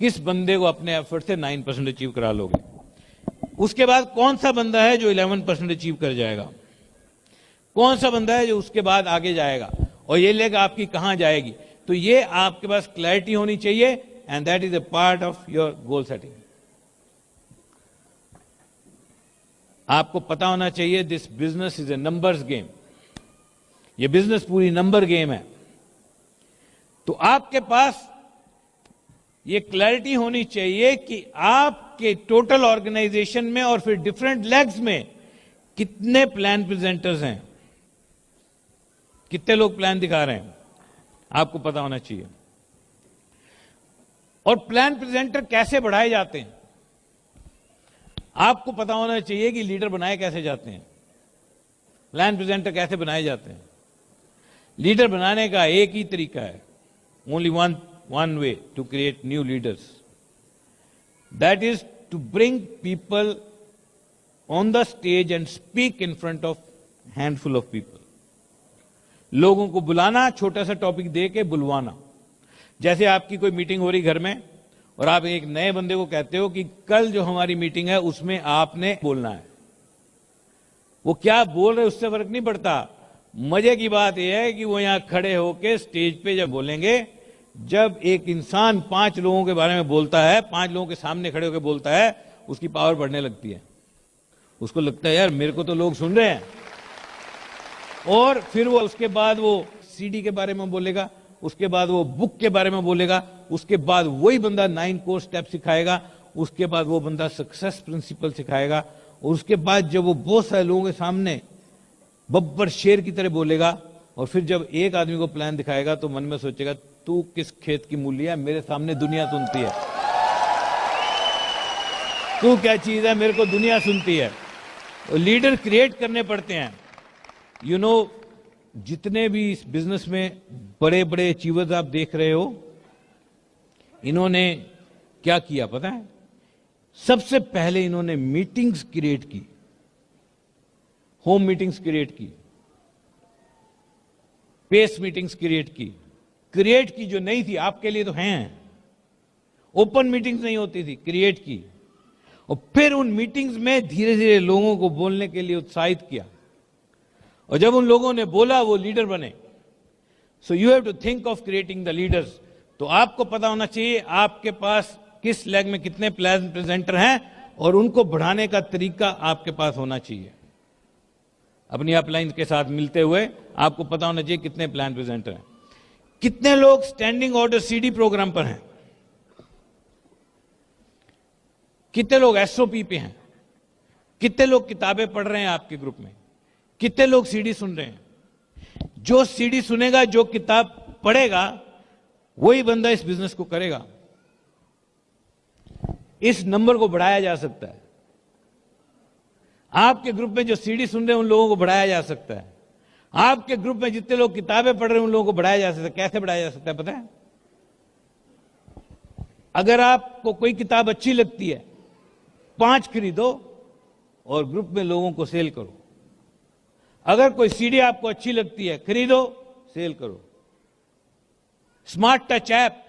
किस बंदे को अपने एफर्ट से 9% अचीव करा लोगे। उसके बाद कौन सा बंदा है जो 11% अचीव कर जाएगा, कौन सा बंदा है जो उसके बाद आगे जाएगा, और ये लेग आपकी कहां जाएगी। तो ये आपके पास क्लैरिटी होनी चाहिए, and that is a part of your goal setting. आपको पता होना चाहिए this business is a numbers game, ये बिजनेस पूरी नंबर गेम है। तो आपके पास ये क्लैरिटी होनी चाहिए कि आपके टोटल ऑर्गेनाइजेशन में और फिर डिफरेंट लेग्स में कितने प्लान प्रेजेंटर्स हैं, कितने लोग प्लान दिखा रहे हैं, आपको पता होना चाहिए। और प्लान प्रेजेंटर कैसे बढ़ाए जाते हैं, आपको पता होना चाहिए कि लीडर बनाए कैसे जाते हैं, प्लान प्रेजेंटर कैसे बनाए जाते हैं। लीडर बनाने का एक ही तरीका है, only one way to create new leaders, that is to bring people on the stage and speak in front of handful of people. लोगों को बुलाना, छोटा सा टॉपिक दे के बुलवाना। जैसे आपकी कोई मीटिंग हो रही घर में और आप एक नए बंदे को कहते हो कि कल जो हमारी मीटिंग है उसमें आपने बोलना है। वो क्या बोल रहे उससे फर्क नहीं पड़ता। मजे की बात यह है कि वो यहां खड़े होके स्टेज पे जब बोलेंगे, जब एक इंसान 5 लोगों के बारे में बोलता है, 5 लोगों के सामने खड़े होकर बोलता है, उसकी पावर बढ़ने लगती है। उसको लगता है यार मेरे को तो लोग सुन रहे हैं। और फिर वो उसके बाद वो सीडी के बारे में बोलेगा, उसके बाद वो बुक के बारे में बोलेगा, उसके बाद वही बंदा 9 कोर स्टेप सिखाएगा, उसके बाद वो बंदा सक्सेस प्रिंसिपल सिखाएगा, और उसके बाद जब वो बहुत सारे लोगों के सामने बब्बर शेर की तरह बोलेगा, और फिर जब एक आदमी को प्लान दिखाएगा तो मन में सोचेगा तू किस खेत की मूली है, मेरे सामने दुनिया सुनती है, तू क्या चीज है, मेरे को दुनिया सुनती है। तो लीडर क्रिएट करने पड़ते हैं। यू नो, जितने भी इस बिजनेस में बड़े बड़े अचीवर्स आप देख रहे हो, इन्होंने क्या किया पता है? सबसे पहले इन्होंने मीटिंग्स क्रिएट की, होम मीटिंग्स क्रिएट की, पेस मीटिंग्स क्रिएट की जो नहीं थी, आपके लिए तो हैं, ओपन मीटिंग्स नहीं होती थी, क्रिएट की। और फिर उन मीटिंग्स में धीरे धीरे लोगों को बोलने के लिए उत्साहित किया, और जब उन लोगों ने बोला वो लीडर बने। So you have to think of creating the leaders. तो आपको पता होना चाहिए आपके पास किस लेग में कितने प्लान प्रेजेंटर हैं, और उनको बढ़ाने का तरीका आपके पास होना चाहिए। अपनी अपलाइन के साथ मिलते हुए आपको पता होना चाहिए कितने प्लान प्रेजेंटर हैं, कितने लोग स्टैंडिंग ऑर्डर सीडी प्रोग्राम पर हैं, कितने लोग एसओपी पे हैं, कितने लोग किताबें पढ़ रहे हैं आपके ग्रुप में, कितने लोग सीडी सुन रहे हैं। जो सीडी सुनेगा, जो किताब पढ़ेगा, वही बंदा इस बिजनेस को करेगा। इस नंबर को बढ़ाया जा सकता है। आपके ग्रुप में जो सीडी सुन रहे हैं उन लोगों को बढ़ाया जा सकता है। आपके ग्रुप में जितने लोग किताबें पढ़ रहे हैं उन लोगों को बढ़ाया जा सकता है। कैसे बढ़ाया जा सकता है पता है? अगर आपको कोई किताब अच्छी लगती है, 5 खरीदो और ग्रुप में लोगों को सेल करो। अगर कोई सीडी आपको अच्छी लगती है, खरीदो, सेल करो। स्मार्ट टच ऐप,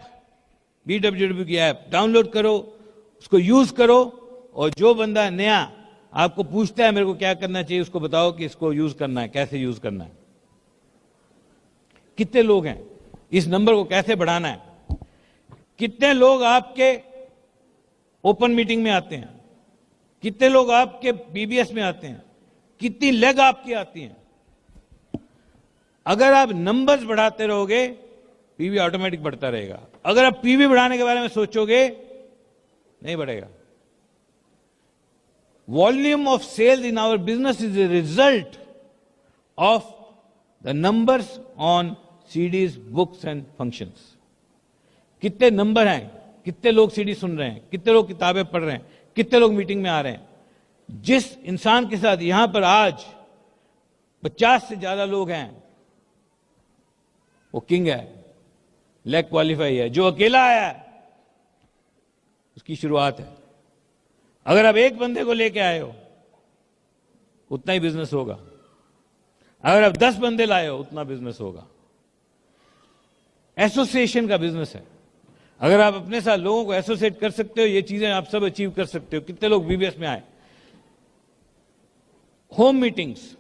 BWW की ऐप डाउनलोड करो, उसको यूज करो, और जो बंदा नया आपको पूछता है मेरे को क्या करना चाहिए, उसको बताओ कि इसको यूज करना है, कैसे यूज करना है। कितने लोग हैं, इस नंबर को कैसे बढ़ाना है। कितने लोग आपके ओपन मीटिंग में आते हैं, कितने लोग आपके BBS में आते हैं, कितनी लेग आपकी आती हैं। अगर आप नंबर्स बढ़ाते रहोगे, पीवी ऑटोमेटिक बढ़ता रहेगा। अगर आप पीवी बढ़ाने के बारे में सोचोगे, नहीं बढ़ेगा। Volume of sales in our business is a result of the numbers on CDs, books and functions. कितने नंबर हैं, कितने लोग सीडी सुन रहे हैं, कितने लोग किताबें पढ़ रहे हैं, कितने लोग मीटिंग में आ रहे हैं। जिस इंसान के साथ यहां पर आज 50 से ज्यादा लोग हैं, वो किंग है, लेग क्वालिफाई है। जो अकेला आया है, उसकी शुरुआत है। अगर आप एक बंदे को लेके आए हो, उतना ही बिजनेस होगा। अगर आप 10 बंदे लाए हो, उतना बिजनेस होगा। एसोसिएशन का बिजनेस है। अगर आप अपने साथ लोगों को एसोसिएट कर सकते हो, ये चीजें आप सब अचीव कर सकते हो। कितने लोग BBS में आए। होम मीटिंग्स,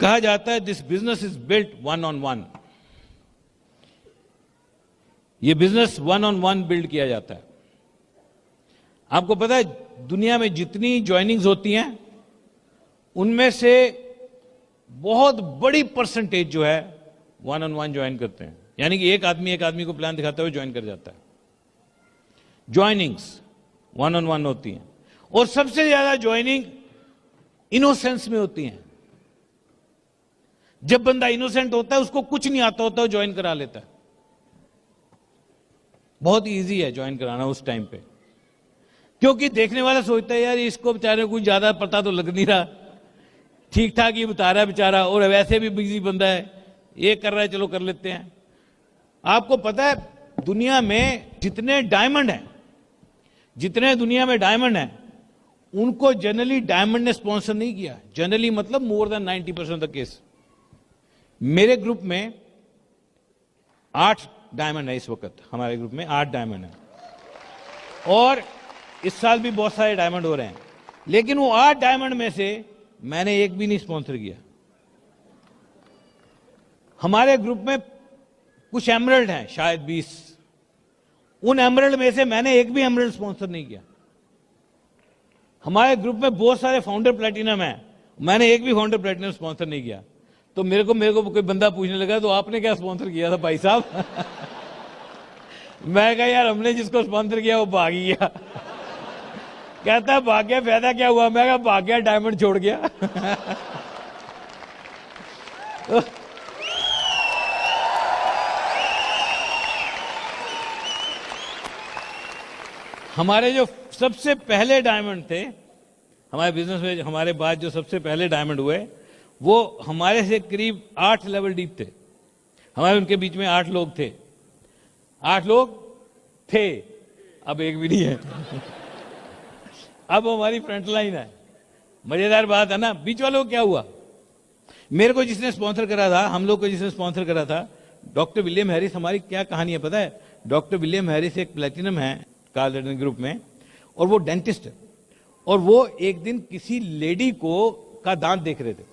कहा जाता है this business is built 1-on-1। ये बिजनेस 1-on-1 बिल्ड किया जाता है। आपको पता है दुनिया में जितनी ज्वाइनिंग्स होती हैं, उनमें से बहुत बड़ी परसेंटेज जो है 1-on-1 ज्वाइन करते हैं। यानी कि एक आदमी को प्लान दिखाता हुआ ज्वाइन कर जाता है। ज्वाइनिंग्स 1-on-1 होती हैं, और सबसे ज्यादा ज्वाइनिंग इनोसेंस में होती हैं। जब बंदा इनोसेंट होता है, उसको कुछ नहीं आता होता, वो ज्वाइन करा लेता है। बहुत इजी है ज्वाइन कराना उस टाइम पे, क्योंकि देखने वाला सोचता है यार इसको बेचारे को कुछ ज्यादा पता तो लग नहीं रहा, ठीक ठाक ही बता रहा है बेचारा, और वैसे भी बिजी बंदा है, ये कर रहा है, चलो कर लेते हैं। आपको पता है दुनिया में जितने डायमंड हैं, उनको जनरली डायमंड ने स्पॉन्सर नहीं किया। जनरली मतलब more than 90% of the case. मेरे ग्रुप में 8 डायमंड है इस वक्त। हमारे ग्रुप में 8 डायमंड है, और इस साल भी बहुत सारे डायमंड हो रहे हैं। लेकिन वो 8 डायमंड में से मैंने एक भी नहीं स्पॉन्सर किया। हमारे ग्रुप में कुछ एमरल्ड हैं, शायद 20। उन एमरल्ड में से मैंने एक भी एमरल्ड स्पॉन्सर नहीं किया। हमारे ग्रुप में बहुत सारे फाउंडर प्लेटिनम हैं, मैंने एक भी फाउंडर प्लेटिनम स्पॉन्सर नहीं किया। तो मेरे को कोई बंदा पूछने लगा, तो आपने क्या स्पॉन्सर किया था भाई साहब? मैं कहा यार हमने जिसको स्पॉन्सर किया वो भाग गया। कहता है भाग गया, फायदा क्या हुआ? मैं कहा भाग गया, डायमंड छोड़ गया। हमारे जो सबसे पहले डायमंड थे हमारे बिजनेस में, हमारे बाद जो सबसे पहले डायमंड हुए, वो हमारे से करीब 8 लेवल डीप थे। हमारे उनके बीच में 8 लोग थे। 8 लोग थे, अब एक भी नहीं है। अब हमारी फ्रंट लाइन है। मजेदार बात है ना। बीच वालों को क्या हुआ? मेरे को जिसने स्पॉन्सर करा था, हम लोग को जिसने स्पॉन्सर करा था, डॉक्टर विलियम हैरिस। हमारी क्या कहानी है पता है? डॉक्टर विलियम हैरिस एक प्लेटिनम है कार्ल एडन ग्रुप में, और वो डेंटिस्ट है। और वो एक दिन किसी लेडी का दांत देख रहे थे,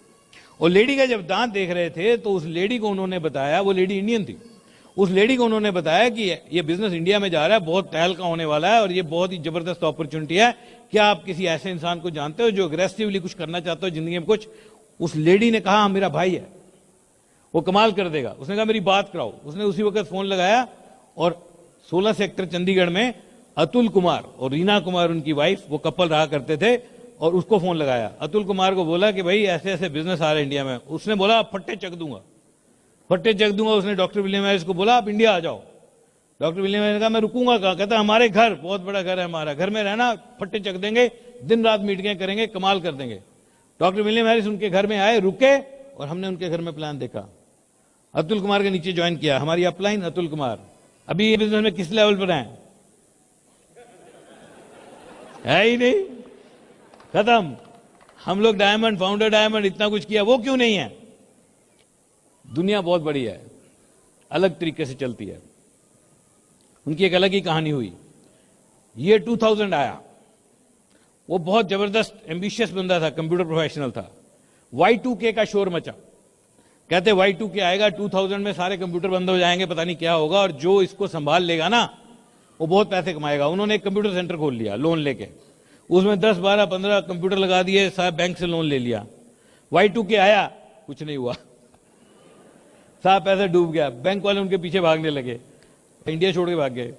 और लेडी का जब दांत देख रहे थे तो उस लेडी को उन्होंने बताया, वो लेडी इंडियन थी, उस लेडी को उन्होंने बताया कि ये बिजनेस इंडिया में जा रहा है, बहुत तहलका होने वाला है, और ये बहुत ही जबरदस्त अपॉर्चुनिटी है। क्या आप किसी ऐसे इंसान को जानते हो जो अग्रेसिवली कुछ करना चाहते हो जिंदगी में कुछ? उस लेडी ने कहा मेरा भाई है, वो कमाल कर देगा। उसने कहा मेरी बात कराओ। उसने उसी वक्त फोन लगाया, और 16 सेक्टर चंडीगढ़ में अतुल कुमार और रीना कुमार उनकी वाइफ, वो कपल रहा करते थे, और उसको फोन लगाया। अतुल कुमार को बोला कि भाई ऐसे ऐसे बिजनेस आ रहे हैं इंडिया में। उसने बोला फट्टे चक दूंगा, फट्टे चक दूंगा। उसने डॉक्टर विलियम हैरिस को बोला आप इंडिया आ जाओ। डॉक्टर विलियम हैरिस ने कहा मैं रुकूंगा कहाँ? कहता हमारे घर, बहुत बड़ा घर है हमारा, घर में रहना, फट्टे चक देंगे, दिन रात मीटिंगें करेंगे, कमाल कर देंगे। डॉक्टर विलियम हैरिस उनके घर में आए, रुके, और हमने उनके घर में प्लान देखा। अतुल कुमार के नीचे ज्वाइन किया, हमारी अपलाइन अतुल कुमार। अभी ये बिजनेस में किस लेवल पर है ही नहीं, खत्म। हम लोग डायमंड, फाउंडर डायमंड, इतना कुछ किया, वो क्यों नहीं है? दुनिया बहुत बड़ी है, अलग तरीके से चलती है। उनकी एक अलग ही कहानी हुई। ये 2000 आया, वो बहुत जबरदस्त एम्बिशियस बंदा था, कंप्यूटर प्रोफेशनल था। Y2K का शोर मचा। कहते Y2K आएगा, 2000 में सारे कंप्यूटर बंद हो जाएंगे, पता नहीं क्या होगा, और जो इसको संभाल लेगा ना वो बहुत पैसे कमाएगा। उन्होंने एक कंप्यूटर सेंटर खोल लिया लोन लेके, उसमें 10, 12, 15 कंप्यूटर लगा दिए, साहब बैंक से लोन ले लिया। Y2K आया, कुछ नहीं हुआ, साहब पैसा डूब गया, बैंक वाले उनके पीछे भागने लगे, इंडिया छोड़ के भाग गए।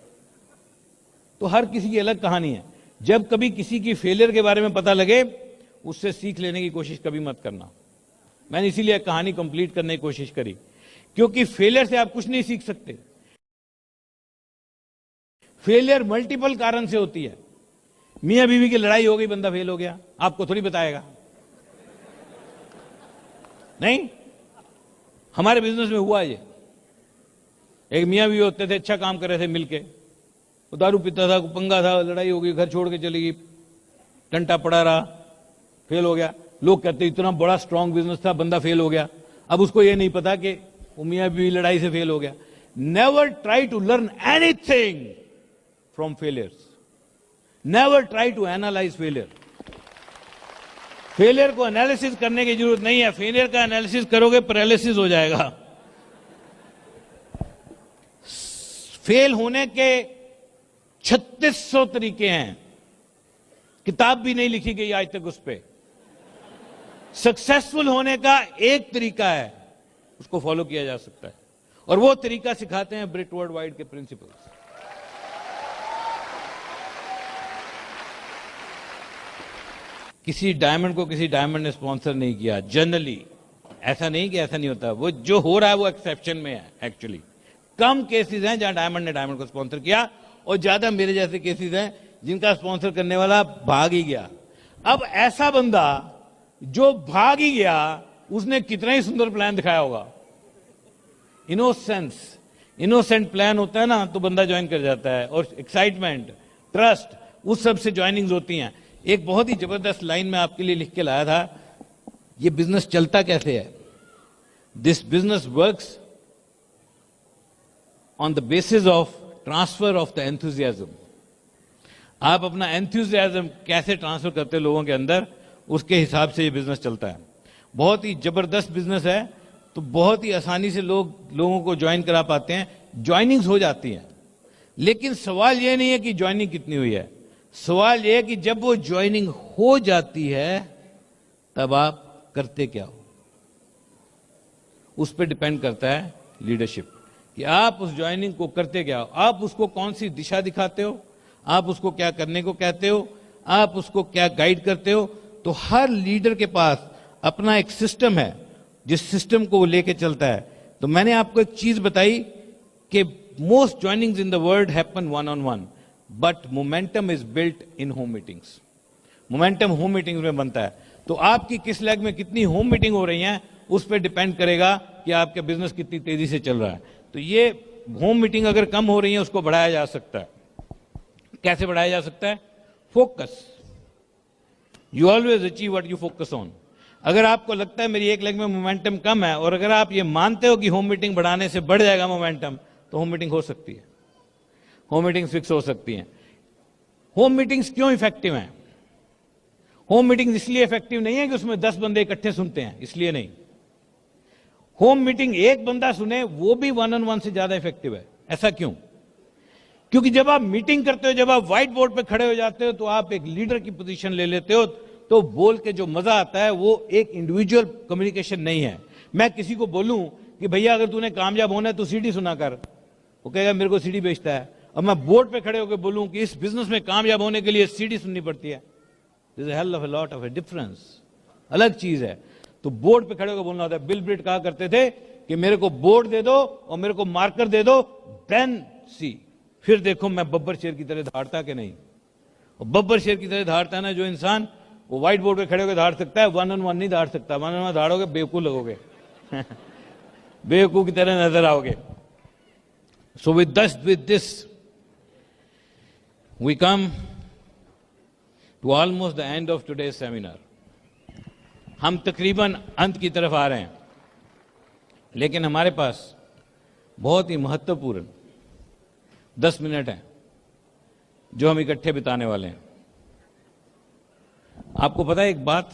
तो हर किसी की अलग कहानी है। जब कभी किसी की फेलियर के बारे में पता लगे, उससे सीख लेने की कोशिश कभी मत करना। मैंने इसीलिए कहानी कंप्लीट करने की कोशिश करी, क्योंकि फेलियर से आप कुछ नहीं सीख सकते। फेलियर मल्टीपल कारण से होती है। मियां बीवी की लड़ाई हो गई, बंदा फेल हो गया, आपको थोड़ी बताएगा, नहीं। हमारे बिजनेस में हुआ ये। एक मियां बीवी होते थे, अच्छा काम कर रहे थे मिलके, वो दारू पीता था, पंगा था, लड़ाई हो गई, घर छोड़ के चली गई, टंटा पड़ा रहा, फेल हो गया। लोग कहते इतना बड़ा स्ट्रांग बिजनेस था, बंदा फेल हो गया। अब उसको ये नहीं पता कि वो मियां बीवी लड़ाई से फेल हो गया। Never try to learn anything from failures, never try to analyse failure. Failure को एनालिसिस करने की जरूरत नहीं है। फेलियर का एनालिसिस करोगे पैरालिसिस हो जाएगा। फेल होने के 3600 तरीके हैं, किताब भी नहीं लिखी गई आज तक उस पे। सक्सेसफुल होने का एक तरीका है, उसको फॉलो किया जा सकता है, और वो तरीका सिखाते हैं ब्रिट वर्ल्ड वाइड के प्रिंसिपल्स। किसी डायमंड को किसी डायमंड ने स्पॉन्सर नहीं किया जनरली। ऐसा नहीं कि ऐसा नहीं होता, वो जो हो रहा है वो एक्सेप्शन में है। एक्चुअली कम केसेस हैं जहां डायमंड ने डायमंड को स्पॉन्सर किया, और ज्यादा मेरे जैसे केसेस हैं जिनका स्पॉन्सर करने वाला भाग ही गया। अब ऐसा बंदा जो भाग ही गया, उसने कितना ही सुंदर प्लान दिखाया होगा। इनोसेंट प्लान होता है ना, तो बंदा ज्वाइन कर जाता है, और एक्साइटमेंट, ट्रस्ट, उस सब से ज्वाइनिंग्स होती हैं। एक बहुत ही जबरदस्त लाइन में आपके लिए लिख के लाया था। ये बिजनेस चलता कैसे है? This business works on the basis of transfer of the enthusiasm. आप अपना एंथुजियाज्म कैसे ट्रांसफर करते हैं लोगों के अंदर, उसके हिसाब से ये बिजनेस चलता है। बहुत ही जबरदस्त बिजनेस है, तो बहुत ही आसानी से लोगों को ज्वाइन करा पाते हैं, ज्वाइनिंग्स हो जाती हैं। लेकिन सवाल ये नहीं है कि ज्वाइनिंग कितनी हुई है, सवाल यह है कि जब वो ज्वाइनिंग हो जाती है तब आप करते क्या हो। उस पर डिपेंड करता है लीडरशिप, कि आप उस ज्वाइनिंग को करते क्या हो, आप उसको कौन सी दिशा दिखाते हो, आप उसको क्या करने को कहते हो, आप उसको क्या गाइड करते हो। तो हर लीडर के पास अपना एक सिस्टम है, जिस सिस्टम को वो लेके चलता है। तो मैंने आपको एक चीज बताई कि most joinings in the world happen one on one, but momentum is built in home meetings. Momentum home meetings में बनता है। तो आपकी किस लेग में कितनी होम मीटिंग हो रही है, उस पर डिपेंड करेगा कि आपका बिजनेस कितनी तेजी से चल रहा है। तो ये होम मीटिंग अगर कम हो रही है, उसको बढ़ाया जा सकता है। कैसे बढ़ाया जा सकता है? Focus. You always achieve what you focus on. अगर आपको लगता है मेरी एक लेग में मोमेंटम कम है, और अगर आप ये मानते हो कि होम मीटिंग बढ़ाने से बढ़ जाएगा मोमेंटम, तो होम मीटिंग हो सकती है, होम मीटिंग्स फिक्स हो सकती हैं। होम मीटिंग्स क्यों इफेक्टिव हैं? होम मीटिंग इसलिए इफेक्टिव नहीं है कि उसमें 10 बंदे इकट्ठे सुनते हैं, इसलिए नहीं। होम मीटिंग एक बंदा सुने, वो भी वन ऑन वन से ज्यादा इफेक्टिव है। ऐसा क्यों? क्योंकि जब आप मीटिंग करते हो, जब आप व्हाइट बोर्ड पे खड़े हो जाते हो, तो आप एक लीडर की पोजीशन ले लेते हो, तो बोल के जो मजा आता है वो एक इंडिविजुअल कम्युनिकेशन नहीं है। मैं किसी को बोलूं कि भैया अगर तूने कामयाब होना है तो सीडी सुना कर, वो कहेगा मेरे को सीडी बेचता है। अब मैं बोर्ड पे खड़े होकर बोलूं कि इस बिजनेस में कामयाब होने के लिए सीडी सुननी पड़ती है, this is a hell of a lot of a difference, अलग चीज है। तो बोर्ड पे खड़े होकर बोलना होता है। बिल ब्रेट कहा करते थे कि मेरे को बोर्ड दे दो और मेरे को मार्कर दे दो, देन सी, फिर देखो मैं बब्बर शेर की तरह धाड़ता कि नहीं। और बब्बर शेर की तरह धाड़ता है ना जो इंसान, वो व्हाइट बोर्ड पे खड़े होकर धाड़ सकता है, 1 on 1 नहीं धाड़ सकता। 1 on 1 धाड़ोगे बेवकूफ लगोगे बेवकूफ की तरह नजर आओगे। So with this we come to almost the end of today's seminar. हम तकरीबन अंत की तरफ आ रहे हैं, लेकिन हमारे पास बहुत ही महत्वपूर्ण 10 मिनट हैं जो हम इकट्ठे बिताने वाले हैं। आपको पता है एक बात,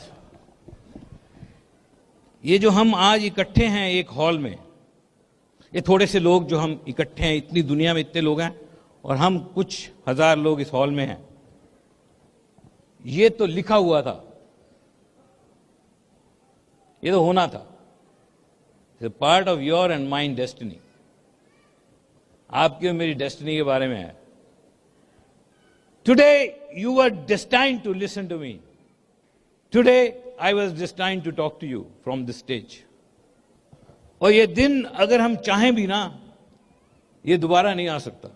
ये जो हम आज इकट्ठे हैं एक हॉल में, ये थोड़े से लोग जो हम इकट्ठे हैं, इतनी दुनिया में इतने लोग हैं और हम कुछ हजार लोग इस हॉल में हैं, ये तो लिखा हुआ था, ये तो होना था। Part of your end mind destiny, आपकी और मेरी डेस्टिनी के बारे में है। Today you were destined to listen to me, today I was destined to talk to you from this stage. और ये दिन अगर हम चाहें भी ना, ये दोबारा नहीं आ सकता।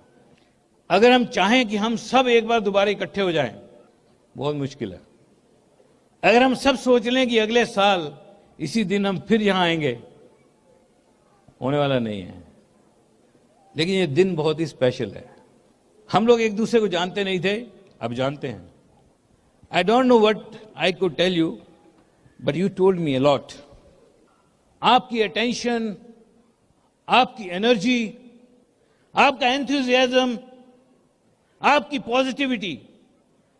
अगर हम चाहें कि हम सब एक बार दोबारा इकट्ठे हो जाएं, बहुत मुश्किल है। अगर हम सब सोच लें कि अगले साल इसी दिन हम फिर यहां आएंगे, होने वाला नहीं है। लेकिन ये दिन बहुत ही स्पेशल है। हम लोग एक दूसरे को जानते नहीं थे, अब जानते हैं। I don't know what I could tell you, but you told me a lot. आपकी अटेंशन, आपकी एनर्जी, आपका एंथुसियाज्म, आपकी पॉजिटिविटी,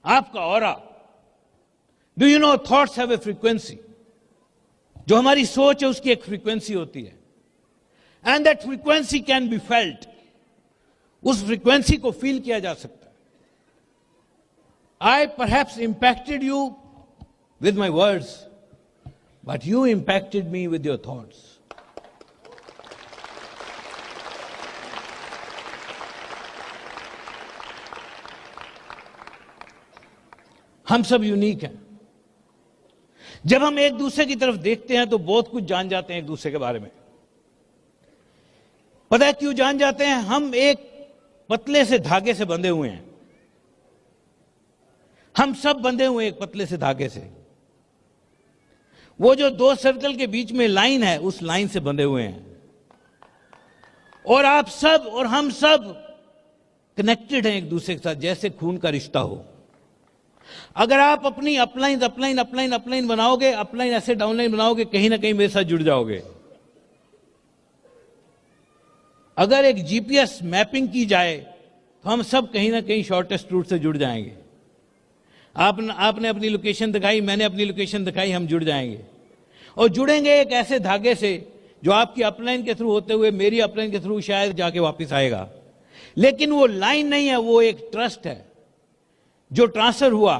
आपका aura. Do you know thoughts have a frequency. जो हमारी सोच है उसकी एक फ्रीक्वेंसी होती है, and that frequency can be felt. उस फ्रीक्वेंसी को फील किया जा सकता है। I perhaps impacted you with my words, but you impacted me with your thoughts. हम सब यूनिक हैं। जब हम एक दूसरे की तरफ देखते हैं तो बहुत कुछ जान जाते हैं एक दूसरे के बारे में। पता है क्यों जान जाते हैं? हम एक पतले से धागे से बंधे हुए हैं। हम सब बंधे हुए हैं एक पतले से धागे से। वो जो 2 सर्कल के बीच में लाइन है, उस लाइन से बंधे हुए हैं। और आप सब और हम सब कनेक्टेड हैं एक दूसरे के साथ, जैसे खून का रिश्ता हो। अगर आप अपनी अपलाइन अपलाइन अपलाइन अपलाइन बनाओगे, अपलाइन ऐसे डाउनलाइन बनाओगे, कहीं ना कहीं मेरे साथ जुड़ जाओगे। अगर एक जीपीएस मैपिंग की जाए तो हम सब कहीं ना कहीं शॉर्टेस्ट रूट से जुड़ जाएंगे। आपने अपनी लोकेशन दिखाई, मैंने अपनी लोकेशन दिखाई, हम जुड़ जाएंगे। और जुड़ेंगे एक ऐसे धागे से जो आपकी अपलाइन के थ्रू होते हुए मेरी अपलाइन के थ्रू शायद जाके वापस आएगा। लेकिन वो लाइन नहीं है, वो एक ट्रस्ट है जो ट्रांसफर हुआ।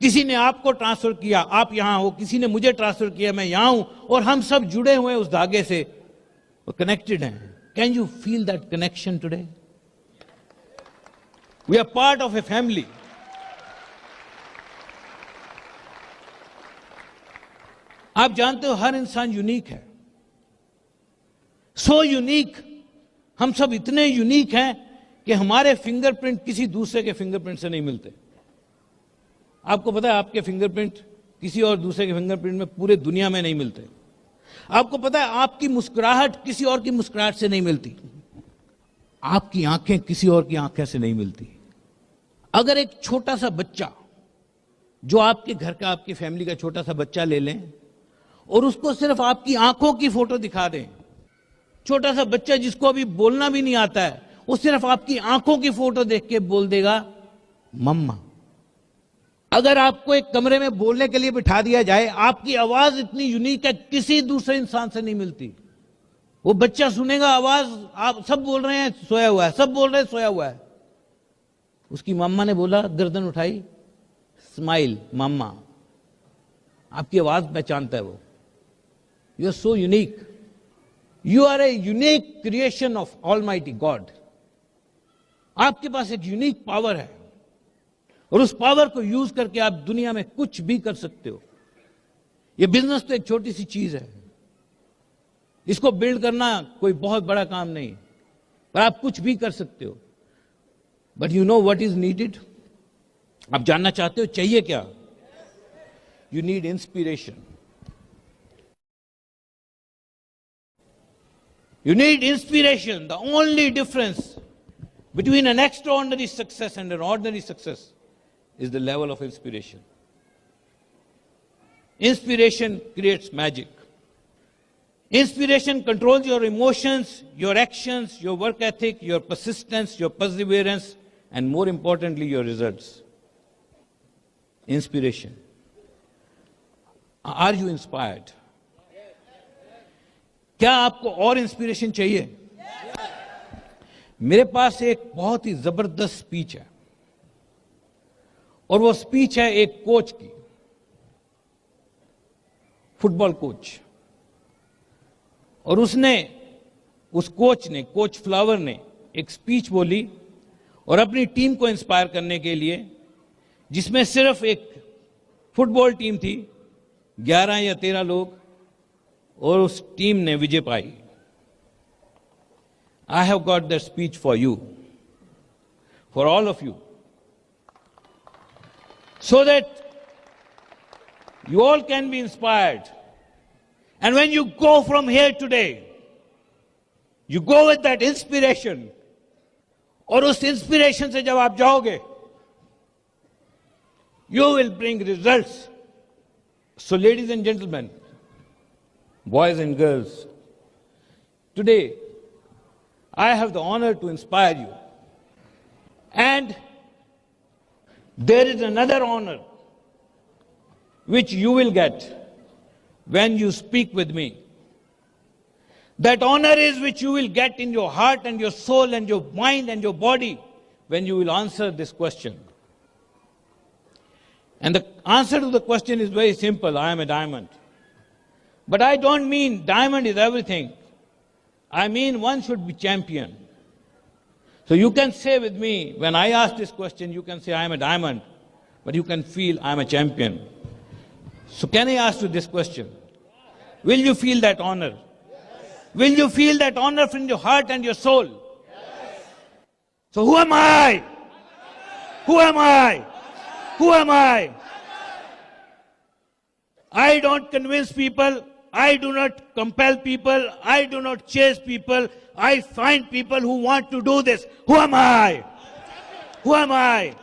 किसी ने आपको ट्रांसफर किया, आप यहां हो, किसी ने मुझे ट्रांसफर किया, मैं यहां हूं, और हम सब जुड़े हुए हैं उस धागे से, वो कनेक्टेड हैं। Can you feel that connection today? We are part of a family. आप जानते हो हर इंसान यूनिक है, सो यूनिक। हम सब इतने यूनिक हैं कि हमारे फिंगरप्रिंट किसी दूसरे के फिंगरप्रिंट से नहीं मिलते। आपको पता है आपके फिंगरप्रिंट किसी और दूसरे के फिंगरप्रिंट में पूरे दुनिया में नहीं मिलते। आपको पता है आपकी मुस्कुराहट किसी और की मुस्कुराहट से नहीं मिलती। आपकी आंखें किसी और की आंखें से नहीं मिलती। अगर एक छोटा सा बच्चा जो आपके घर का, आपकी फैमिली का छोटा सा बच्चा ले लें और उसको सिर्फ आपकी आंखों की फोटो दिखा दें, छोटा सा बच्चा जिसको अभी बोलना भी नहीं आता है, वो सिर्फ आपकी आंखों की फोटो देख के बोल देगा मम्मा। अगर आपको एक कमरे में बोलने के लिए बिठा दिया जाए, आपकी आवाज इतनी यूनिक है, किसी दूसरे इंसान से नहीं मिलती। वो बच्चा सुनेगा आवाज, आप सब बोल रहे हैं सोया हुआ है, सब बोल रहे हैं सोया हुआ है। उसकी मम्मा ने बोला, गर्दन उठाई, स्माइल, मम्मा। आपकी आवाज पहचानता है वो। You are so unique. You are a unique creation of Almighty God. आपके पास एक यूनिक पावर है और उस पावर को यूज करके आप दुनिया में कुछ भी कर सकते हो। ये बिजनेस तो एक छोटी सी चीज है, इसको बिल्ड करना कोई बहुत बड़ा काम नहीं, पर आप कुछ भी कर सकते हो। But you know what is needed? आप जानना चाहते हो चाहिए क्या? You need inspiration. You need inspiration. The only difference between an extraordinary success and an ordinary success is the level of inspiration. Inspiration creates magic. Inspiration controls your emotions, your actions, your work ethic, your persistence, your perseverance, and more importantly, your results. Inspiration. Are you inspired? क्या आपको और inspiration चाहिए? मेरे पास एक बहुत ही जबरदस्त speech है और वो स्पीच है एक कोच की, फुटबॉल कोच। और उस कोच ने, कोच फ्लावर ने एक स्पीच बोली और अपनी टीम को इंस्पायर करने के लिए, जिसमें सिर्फ एक फुटबॉल टीम थी, 11 या 13 लोग, और उस टीम ने विजय पाई। I have got that speech for you, for all of you, so that you all can be inspired. And when you go from here today, you go with that inspiration, और उस inspiration से जब आप जाओगे, you will bring results. So ladies and gentlemen, boys and girls, today I have the honor to inspire you. And there is another honor which you will get when you speak with me. That honor is which you will get in your heart and your soul and your mind and your body when you will answer this question. And the answer to the question is very simple: I am a diamond. But I don't mean diamond is everything. I mean one should be champion. So you can say with me, when I ask this question, you can say I am a diamond, but you can feel I am a champion. So can I ask you this question? Will you feel that honor? Will you feel that honor from your heart and your soul? So who am I? Who am I? Who am I? I don't convince people. I do not compel people. I do not chase people. I find people who want to do this. Who am I? Who am I?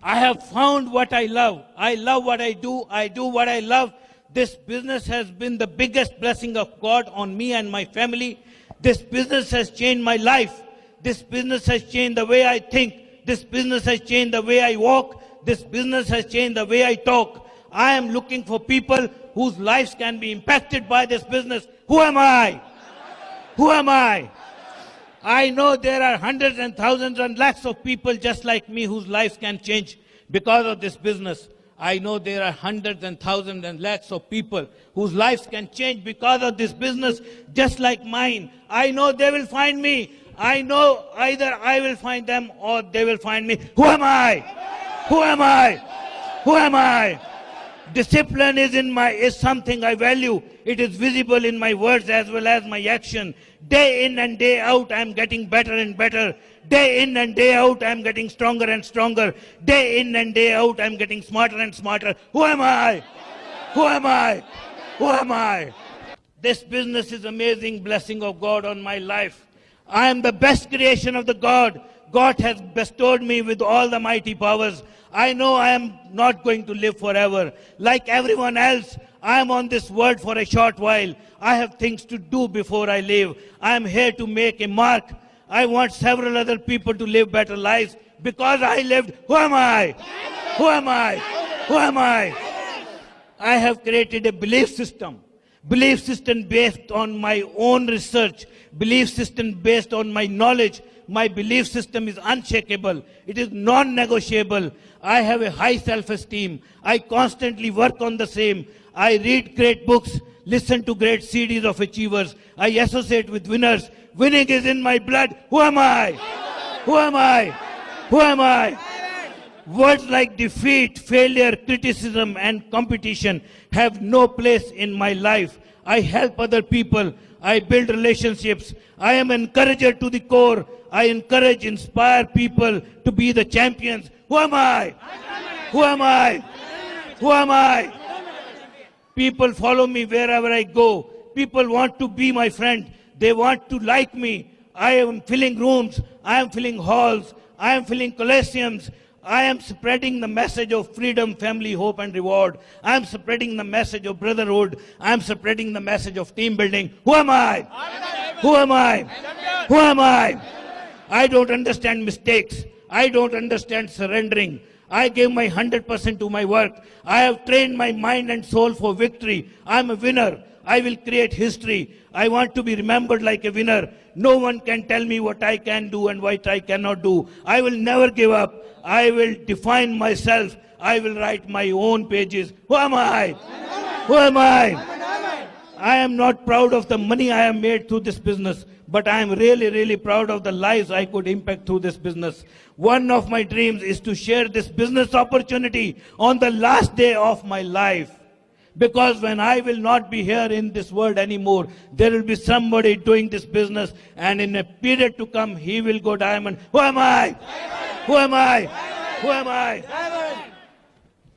I have found what I love. I love what I do. I do what I love. This business has been the biggest blessing of God on me and my family. This business has changed my life. This business has changed the way I think. This business has changed the way I walk. This business has changed the way I talk. I am looking for people whose lives can be impacted by this business. Who am I? Who am I? I know there are hundreds and thousands and lakhs of people just like me whose lives can change because of this business. I know there are hundreds and thousands and lakhs of people whose lives can change because of this business just like mine. I know they will find me. I know either I will find them or they will find me. Who am I? Who am I? Who am I? Discipline is something I value. It is visible in my words as well as my action. Day in and day out, I am getting better and better. Day in and day out, I am getting stronger and stronger. Day in and day out, I am getting smarter and smarter. Who am I? Who am I? Who am I? This business is amazing blessing of God on my life. I am the best creation of the God. God has bestowed me with all the mighty powers. I know I am not going to live forever. Like everyone else, I am on this world for a short while. I have things to do before I live. I am here to make a mark. I want several other people to live better lives because I lived. Who am I? Who am I? Who am I? I have created a belief system based on my own research, belief system based on my knowledge, My belief system is unshakable. It is non-negotiable. I have a high self-esteem. I constantly work on the same. I read great books, listen to great CDs of achievers. I associate with winners. Winning is in my blood. Who am I? Who am I? Who am I? Words like defeat, failure, criticism, and competition have no place in my life. I help other people. I build relationships. I am an encourager to the core. I encourage, inspire people to be the champions. Who am I? Who am I? Who am I? People follow me wherever I go. People want to be my friend. They want to like me. I am filling rooms. I am filling halls. I am filling coliseums. I am spreading the message of freedom, family, hope, and reward. I am spreading the message of brotherhood. I am spreading the message of team building. Who am I? Who am I? Who am I? I don't understand mistakes. I don't understand surrendering. I gave my 100% to my work. I have trained my mind and soul for victory. I am a winner. I will create history. I want to be remembered like a winner. No one can tell me what I can do and what I cannot do. I will never give up. I will define myself. I will write my own pages. Who am I? Who am I? I am not proud of the money I have made through this business, but I am really, really proud of the lives I could impact through this business. One of my dreams is to share this business opportunity on the last day of my life. Because when I will not be here in this world anymore, there will be somebody doing this business, and in a period to come, he will go diamond. Who am I? Who am I? Who am I?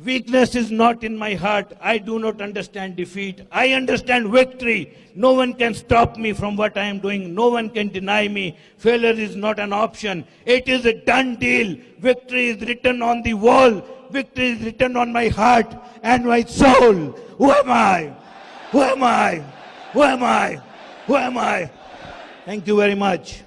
Weakness is not in my heart. I do not understand defeat. I understand victory. No one can stop me from what I am doing. No one can deny me. Failure is not an option. It is a done deal. Victory is written on the wall. Victory is written on my heart and my soul. Who am I? Who am I? Who am I? Who am I? Thank you very much.